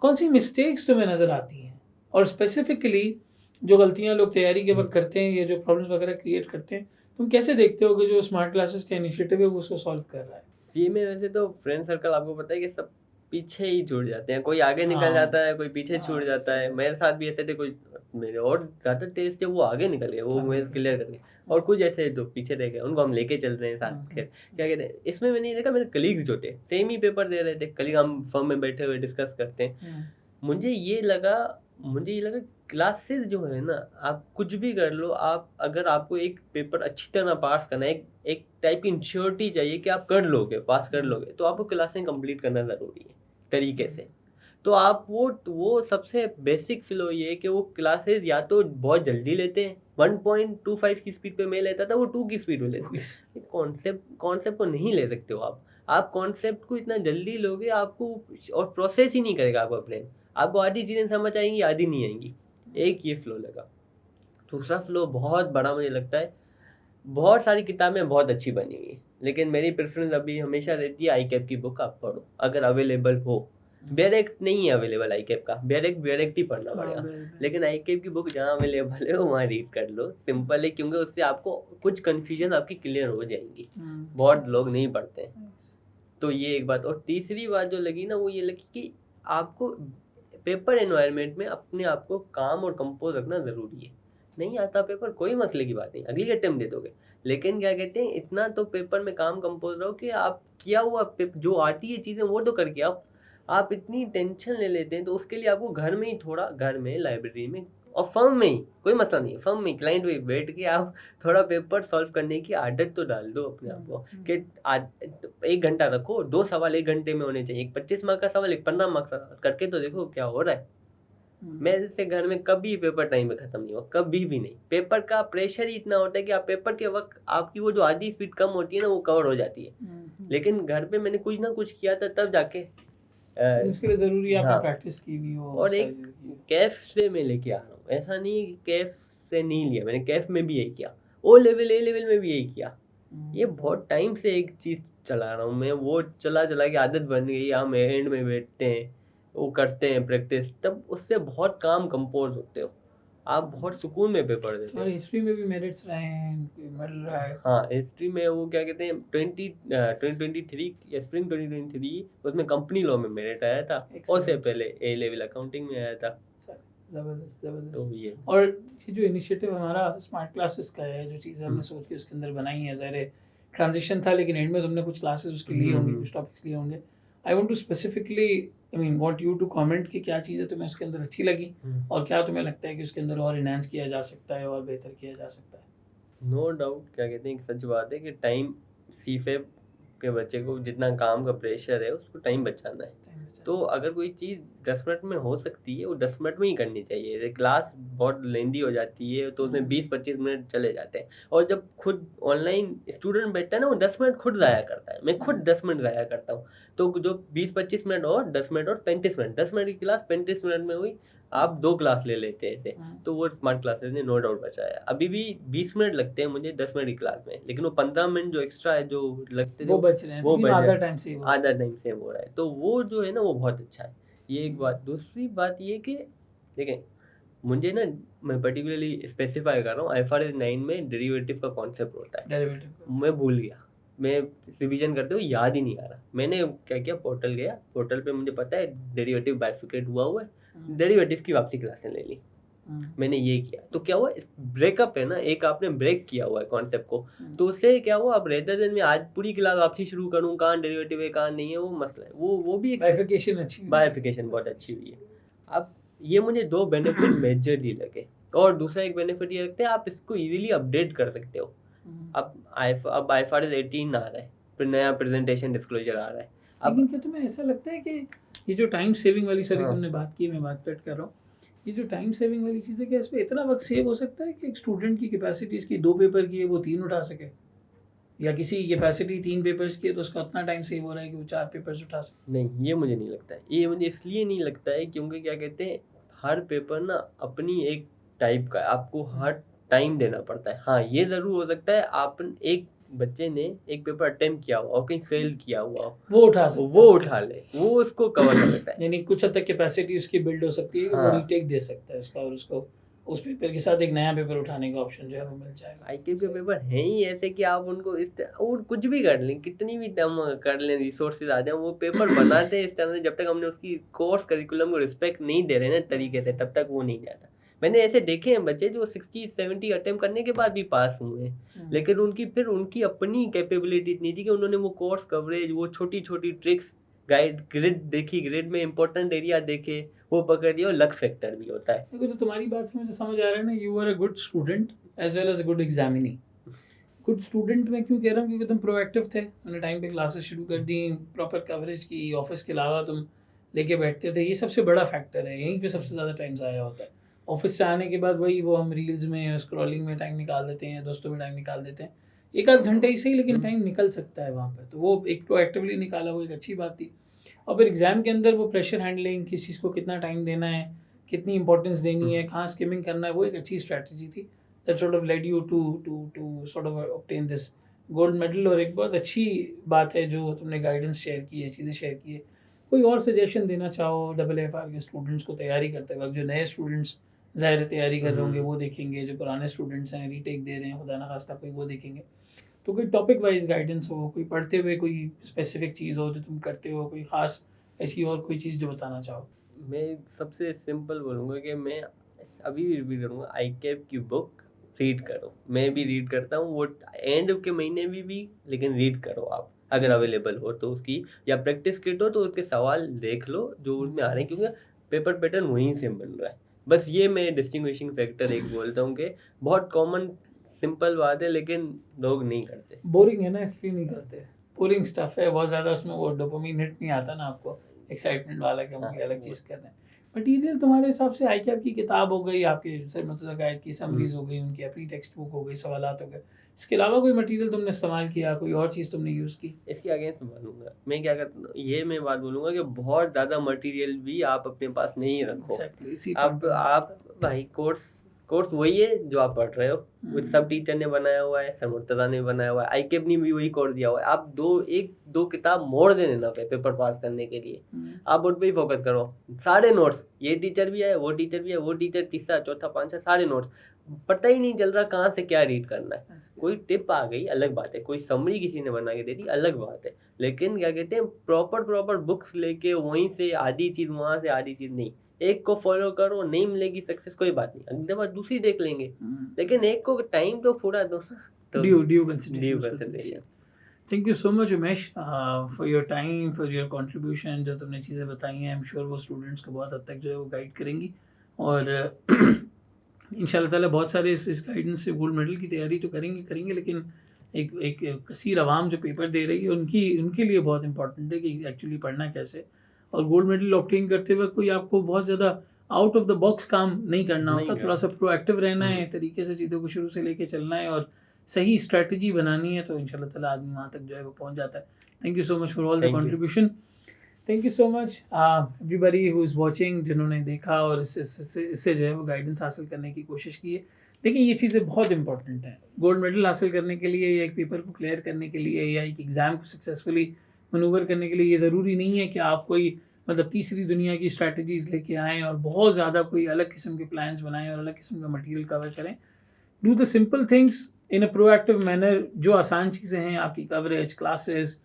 कौन सी मिस्टेक्स तुम्हें नज़र आती हैं, और स्पेसिफिकली जो गलतियां लोग तैयारी के वक्त करते हैं या जो प्रॉब्लम्स वगैरह क्रिएट करते हैं, तुम कैसे देखते हो कि जो स्मार्ट क्लासेस का इनिशिएटिव है वो उसको सॉल्व कर रहा है? सीए में वैसे तो फ्रेंड सर्कल आपको पता है कि सब पीछे ही छूट जाते हैं, कोई आगे निकल जाता है, कोई पीछे छूट जाता है। मेरे साथ भी ऐसे थे, कोई मेरे और ज़्यादा तेज थे वो आगे निकल गए, वो मेरे क्लियर कर गए, और कुछ ऐसे जो पीछे रह गए उनको हम लेके चल रहे हैं साथ। खैर क्या कहते हैं, इसमें मैंने देखा मेरे कलीग्स जो थे सेम ही पेपर दे रहे थे, कलीग हम फर्म में बैठे हुए डिस्कस करते हैं। मुझे ये लगा मुझे ये लगा क्लासेस जो है ना, आप कुछ भी कर लो, आप अगर आपको एक पेपर अच्छी तरह पास करना है, एक टाइप की इंश्योरिटी चाहिए कि आप कर लोगे, पास कर लोगे, तो आपको क्लासें कंप्लीट करना ज़रूरी है तरीके से। तो आप वो सबसे बेसिक फ्लो ये है कि वो क्लासेस या तो बहुत जल्दी लेते हैं, 1.25 की स्पीड पे मैं लेता था, वो 2 की स्पीड में लेते हैं। कॉन्सेप्ट को नहीं ले सकते हो आप कॉन्सेप्ट को इतना जल्दी लोगे, आपको और प्रोसेस ही नहीं करेगा आपका ब्रेन, आपको आधी चीज़ें समझ आएंगी, आधी नहीं आएंगी। एक ये फ्लो लगा। दूसरा फ्लो बहुत बड़ा मुझे लगता है, बहुत सारी किताबें बहुत अच्छी बनी हुई है, लेकिन मेरी प्रेफरेंस अभी हमेशा रहती है आई कैप की बुक आप पढ़ो, अगर अवेलेबल हो। डायरेक्ट नहीं है अवेलेबल आई कैप का, डायरेक्ट ही पढ़ना पड़ेगा, लेकिन आई कैप की बुक जहाँ अवेलेबल है वहाँ रीड कर लो, सिंपल है, क्योंकि उससे आपको कुछ कन्फ्यूजन आपकी क्लियर हो जाएंगी। बहुत लोग नहीं पढ़ते हैं। तो ये एक बात। और तीसरी बात जो लगी ना, वो ये लगी कि आपको पेपर एनवायरनमेंट में अपने आप को काम और कंपोज रखना ज़रूरी है। नहीं आता पेपर, कोई मसले की बात नहीं, अगली अटेम्प्ट दे दोगे, लेकिन क्या कहते हैं, इतना तो पेपर में काम कंपोज रहो कि आप किया हुआ जो आती है चीज़ें वो तो करके आओ। आप इतनी टेंशन ले लेते हैं, तो उसके लिए आपको घर में ही थोड़ा, घर में, लाइब्रेरी में और फर्म में ही, कोई मसला नहीं है, फर्म में क्लाइंट में बैठ के आप थोड़ा पेपर सॉल्व करने की आदत तो डाल दो अपने आप को, कि आज 1 घंटा रखो, 2 सवाल 1 घंटे में होने चाहिए, एक 25 मार्क का सवाल, एक 15 मार्क का सवाल, करके तो देखो क्या हो रहा है। मेरे से घर में कभी पेपर टाइम पे खत्म नहीं हुआ, कभी भी नहीं। पेपर का प्रेशर ही इतना होता है कि आप पेपर के वक्त आपकी वो जो आधी स्पीड कम होती है ना, वो कवर हो जाती है। लेकिन घर पे मैंने कुछ ना कुछ किया था, तब जाके उसके लिए जरूरी है आपने हाँ। प्रैक्टिस की भी हो। और एक कैफ से मैं लेके आ रहा हूँ, ऐसा नहीं कि कैफ से नहीं लिया, मैंने कैफ में भी यही किया, ओ लेवल ए लेवल में भी यही किया। ये बहुत टाइम से एक चीज चला रहा हूँ मैं, वो चला चला के आदत बन गई। हम एंड में बैठते हैं, वो करते हैं प्रैक्टिस, तब उससे बहुत काम कंपोज होते हो, आप बहुत सुकून में पेपर देते हो। और हिस्ट्री में भी मेरिट्स रहे हैं, मिल रहा है। हाँ, हिस्ट्री में वो क्या कहते हैं 2023 या स्प्रिंग 2023, उसमें कंपनी लॉ में मेरिट आया था, और से पहले ए लेवल अकाउंटिंग में आया था। जबरदस्त जबरदस्त। तो ये और ये जो इनिशिएटिव हमारा स्मार्ट क्लासेस का है, जो चीज़ें हमने सोच के उसके अंदर बनाई हैं, ज़ाहिर ट्रांजिशन था, लेकिन एंड में तुमने कुछ क्लासेस उसके लिए होंगे, कुछ टॉपिक्स लिए होंगे। I want to specifically, I mean want you to comment कि क्या चीज़ें तुम्हें उसके अंदर अच्छी लगी, और क्या तुम्हें लगता है कि उसके अंदर और इनहांस किया जा सकता है और बेहतर किया जा सकता है। नो डाउट, क्या कहते हैं, एक सच बात है कि टाइम, सीफेब के बच्चे को जितना काम का प्रेशर है, उसको टाइम बचाना है। तो अगर कोई चीज़ 10 मिनट में हो सकती है, वो 10 मिनट में ही करनी चाहिए। क्लास बहुत लेंदी हो जाती है, तो उसमें 20-25 मिनट चले जाते हैं, और जब खुद ऑनलाइन स्टूडेंट बैठता है ना, वो 10 मिनट खुद ज़ाया करता है। मैं खुद 10 मिनट ज़ाया करता हूँ, तो जो 20-25 मिनट और 10 मिनट और 35 मिनट, 10 मिनट की क्लास 35 मिनट में हुई, आप 2 क्लास ले लेते हैं ऐसे। तो वो स्मार्ट क्लासेस ने नो डाउट बचाया। अभी भी 20 मिनट लगते हैं मुझे 10 मिनट की क्लास में, लेकिन वो 15 मिनट जो एक्स्ट्रा है, जो लगते वो बच रहे हैं, वो बच आधा रहे टाइम सेव हो रहा है। तो वो जो है ना, वो बहुत अच्छा है। ये एक बात। दूसरी बात ये कि देखें, मुझे ना, मैं पर्टिकुलरली स्पेसिफाई कर रहा हूँ, IFRS 9 में डेरिवेटिव का कॉन्सेप्ट होता है, मैं भूल गया, मैं रिवीजन करते हुए याद ही नहीं आ रहा। मैंने क्या किया, पोर्टल गया, पोर्टल पे मुझे पता है डेरिवेटिव बाइफिकेट हुआ है, डेरिवेटिव की वापसी क्लासें ले ली, मैंने ये किया। तो क्या हुआ, ब्रेकअप है ना, एक आपने ब्रेक किया हुआ है कॉन्सेप्ट को, तो उससे क्या हुआ, अब रेदर देन मैं आज पूरी क्लास वापसी शुरू करूँ, कहाँ डेरिवेटिव है कहाँ नहीं है, वो मसला है। वो भी एक बाइफिकेशन बहुत अच्छी हुई है। अब ये मुझे 2 बेनिफिट मेजरली लगे। और दूसरा एक बेनिफिट ये लगता है, आप इसको इजीली अपडेट कर सकते हो। अब IFRS 18 आ रहा है, फिर नया प्रेजेंटेशन डिस्क्लोजर आ रहा है। लेकिन क्या तुम्हें ऐसा लगता है कि ये जो टाइम सेविंग वाली, सॉरी तुमने बात की, मैं बात कट कर रहा हूँ, ये जो टाइम सेविंग वाली चीज़ है, क्या इसमें इतना वक्त सेव हो सकता है कि एक स्टूडेंट की कैपेसिटी इसकी 2 पेपर की है, वो 3 उठा सके, या किसी की कैपेसिटी 3 पेपर्स की है तो उसका उतना टाइम सेव हो रहा है कि वो 4 पेपर्स उठा सके? नहीं, ये मुझे नहीं लगता है। ये मुझे इसलिए नहीं लगता है क्योंकि क्या कहते हैं, हर पेपर ना अपनी एक टाइप का है, आपको हर टाइम देना पड़ता है। हाँ, ये ज़रूर हो सकता है आप एक बच्चे ने एक पेपर अटेम्प्ट किया हुआ और कहीं फेल किया हुआ हो, वो उठा ले, वो उसको कवर कर सकता है। यानी कुछ हद तक कैपेसिटी उसकी बिल्ड हो सकती है कि वो रीटेक दे सकता है उसका, और उसको उस पेपर के साथ एक नया पेपर उठाने का ऑप्शन जो है वो मिल जाएगा। IQ के पेपर हैं ही ऐसे कि आप उनको और कुछ भी कर लें, कितनी भी दम कर लें, रिसोर्सेज आ जाए, वो पेपर बनाते हैं इस तरह से, जब तक हमने उसकी कोर्स करिकुलम को रिस्पेक्ट नहीं दे रहे ना तरीके से, तब तक वो नहीं जाता। मैंने ऐसे देखे हैं बच्चे जो 60-70 अटेम्प्ट करने के बाद भी पास हुए हैं, लेकिन उनकी अपनी कैपेबिलिटी इतनी थी कि उन्होंने वो कोर्स कवरेज, वो छोटी छोटी ट्रिक्स ग्रिड देखी, ग्रिड में इंपॉर्टेंट एरिया देखे, वो पकड़ लिया, और लक फैक्टर भी होता है। देखो, तो तुम्हारी बात से मुझे समझ आ रहा है ना, you are a good student as well as a good examinee. Good student मैं क्यों कह रहा हूँ, क्योंकि तुम प्रोएक्टिव थे, मैंने टाइम पे क्लासेस शुरू कर दी, प्रॉपर कवरेज की, ऑफिस के अलावा तुम लेके बैठते थे, ये सबसे बड़ा फैक्टर है, यहीं पे सबसे ज़्यादा टाइम ज़ाया होता है। ऑफिस से आने के बाद वही वो हम रील्स में स्क्रॉलिंग में टाइम निकाल देते हैं, दोस्तों में टाइम निकाल देते हैं, एक आध घंटे ही सही लेकिन टाइम निकल सकता है वहाँ पे, तो वो एक प्रोएक्टिवली निकाला, वो एक अच्छी बात थी। और फिर एग्ज़ाम के अंदर वो प्रेशर हैंडलिंग, किस चीज़ को कितना टाइम देना है, कितनी इंपॉर्टेंस देनी है, कहाँ स्किमिंग करना है, वो एक अच्छी स्ट्रैटेजी थी that sort of led you to sort of obtain this gold medal. और एक बहुत अच्छी बात है जो तुमने गाइडेंस शेयर की है, चीज़ें शेयर की है। कोई और सजेशन देना चाहो AFR के स्टूडेंट्स को तैयारी करते वक्त, जो नए स्टूडेंट्स ज़ाहिर तैयारी कर रहे होंगे वो देखेंगे, जो पुराने स्टूडेंट्स हैं रीटेक दे रहे हैं खुदा ना खास्ता कोई, वो देखेंगे, तो कोई टॉपिक वाइज गाइडेंस हो, कोई पढ़ते हुए कोई स्पेसिफिक चीज़ हो जो तुम करते हो, कोई ख़ास ऐसी और कोई चीज़ जो बताना चाहो? मैं सबसे सिंपल बोलूँगा कि मैं अभी भी रिपीट करूँगा, ICAP की बुक रीड करो। मैं भी रीड करता हूँ, वो एंड के महीने में भी, लेकिन रीड करो आप अगर अवेलेबल हो तो उसकी, या प्रैक्टिस किट हो तो उसके सवाल देख लो जो उसमें आ रहे हैं, क्योंकि पेपर पैटर्न वहीं से बन रहा है। बस ये मैं डिस्टिंग्विशिंग फैक्टर एक बोलता हूँ कि बहुत कॉमन सिंपल बात है, लेकिन लोग नहीं करते। बोरिंग है ना, इसलिए नहीं करते, बोरिंग स्टफ है बहुत ज़्यादा, उसमें वो डोपामिन हिट नहीं आता ना आपको, एक्साइटमेंट वाला कि हम हाँ, कोई अलग चीज़ कर रहे हैं। मटीरियल तुम्हारे हिसाब से ICAP की किताब हो गई, आपके सर मुर्तज़ा गायद की समरीज हो गई, उनकी अपनी टेक्स्ट बुक हो गई, सवालात हो गए, इसके अलावा कोई मटीरियल तुमने इस्तेमाल किया, कोई और चीज़ तुमने यूज़ की? इसके अगेंस्ट बोलूँगा मैं, क्या करता हूँ, ये मैं बात बोलूँगा कि बहुत ज़्यादा मटेरियल भी आप अपने पास नहीं रखो। Exactly, इसी आप भाई कोर्स वही है जो आप पढ़ रहे हो, वो सब टीचर ने बनाया हुआ है, सर मुर्तज़ा ने बनाया हुआ है, ICAP ने भी वही कोर्स दिया हुआ है। आप दो किताब मोड़ देने ना पेपर पास करने के लिए, आप उन पे ही फोकस करो। सारे नोट्स, ये टीचर भी है, वो टीचर भी है, वो टीचर तीसरा चौथा पांचवा, सारे नोट्स, पता ही नहीं चल रहा कहाँ से क्या रीड करना है। कोई टिप आ गई अलग बात है, कोई समरी किसी ने बना के दे दी अलग बात है, लेकिन क्या कहते हैं, प्रॉपर बुक्स लेके वहीं से आधी चीज वहां से आधी चीज नहीं, एक को फॉलो करो, नहीं मिलेगी सक्सेस कोई बात नहीं, अगली दफा दूसरी देख लेंगे, लेकिन एक को टाइम तो पूरा दो ना। तो due consideration. Consideration. Thank you so much Umesh for your time, for your contribution, जो तुमने चीज़ें बताई हैं, आई एम श्योर वो स्टूडेंट्स को बहुत हद तक जो है वो गाइड करेंगी, और इंशाल्लाह ताला बहुत सारे इस गाइडेंस से गोल्ड मेडल की तैयारी तो करेंगे, लेकिन एक कसीर आवाम जो पेपर दे रही है उनके लिए बहुत इंपॉर्टेंट है कि एक्चुअली पढ़ना कैसे, और गोल्ड मेडल ऑब्टेन करते वक्त कोई आपको बहुत ज़्यादा आउट ऑफ द बॉक्स काम नहीं करना होता, थोड़ा सा प्रोएक्टिव रहना है, तरीके से चीज़ों को शुरू से लेके चलना है और सही स्ट्रैटेजी बनानी है, तो इंशाल्लाह ताला आदमी वहाँ तक जो है वो पहुँच जाता है। Thank you so much for all the contribution. Thank you so much everybody who is watching, जिन्होंने देखा और इससे जो है वो गाइडेंस हासिल करने की कोशिश की है। देखिए, ये चीज़ें बहुत इंपॉर्टेंट हैं गोल्ड मेडल हासिल करने के लिए, या एक पेपर को क्लियर करने के लिए, या एक एग्ज़ाम को सक्सेसफुली मनूवर करने के लिए। ये ज़रूरी नहीं है कि आप कोई मतलब तीसरी दुनिया की स्ट्रैटेजीज़ लेके आएँ और बहुत ज़्यादा कोई अलग किस्म के प्लान्स बनाएं और अलग किस्म का मटेरियल कवर करें। Do the simple things in a proactive manner. जो आसान चीज़ें हैं, आपकी कवरेज, क्लासेस,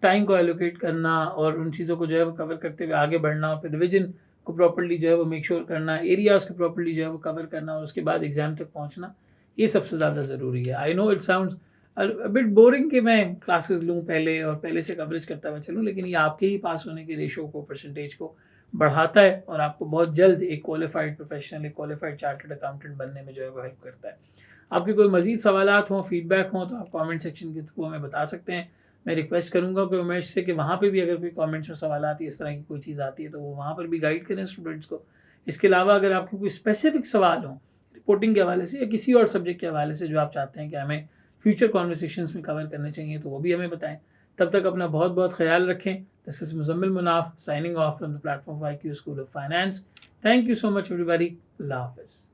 टाइम को एलोकेट करना और उन चीज़ों को जो है वो कवर करते हुए आगे बढ़ना, और फिर रिविजन को प्रॉपर्ली जो है वो मेक श्योर करना, एरियाज़ को प्रॉपर्ली जो है वो कवर करना, और उसके बाद एग्ज़ाम तक पहुंचना, ये सबसे ज़्यादा ज़रूरी है। I know it sounds a bit boring कि मैं क्लासेस लूँ पहले और पहले से कवरेज करता हुआ चलूँ, लेकिन ये आपके ही पास होने के रेशो को, परसेंटेज को बढ़ाता है, और आपको बहुत जल्द एक क्वालिफाइड प्रोफेशनल, एक क्वालिफाइड चार्टर्ड अकाउंटेंट बनने में जो है वो हेल्प करता है। आपके कोई मज़ीद सवालात हों, फीडबैक हों, तो आप कमेंट सेक्शन के थ्रू हमें बता सकते हैं। मैं रिक्वेस्ट करूंगा कि उमेश से कि वहाँ पे भी अगर कोई कमेंट्स में सवाल आती है, इस तरह की कोई चीज़ आती है, तो वो वहाँ पर भी गाइड करें स्टूडेंट्स को। इसके अलावा अगर आपको कोई स्पेसिफिक सवाल हो रिपोर्टिंग के हवाले से या किसी और सब्जेक्ट के हवाले से जो आप चाहते हैं कि हमें फ्यूचर कॉन्वर्सेशंस में कवर करने चाहिए, तो वो भी हमें बताएं। तब तक अपना बहुत बहुत ख्याल रखें। This is Muzammil Munaf signing off from the platform of IQ school of finance. Thank you so much everybody. अल्लाह हाफ़िज़।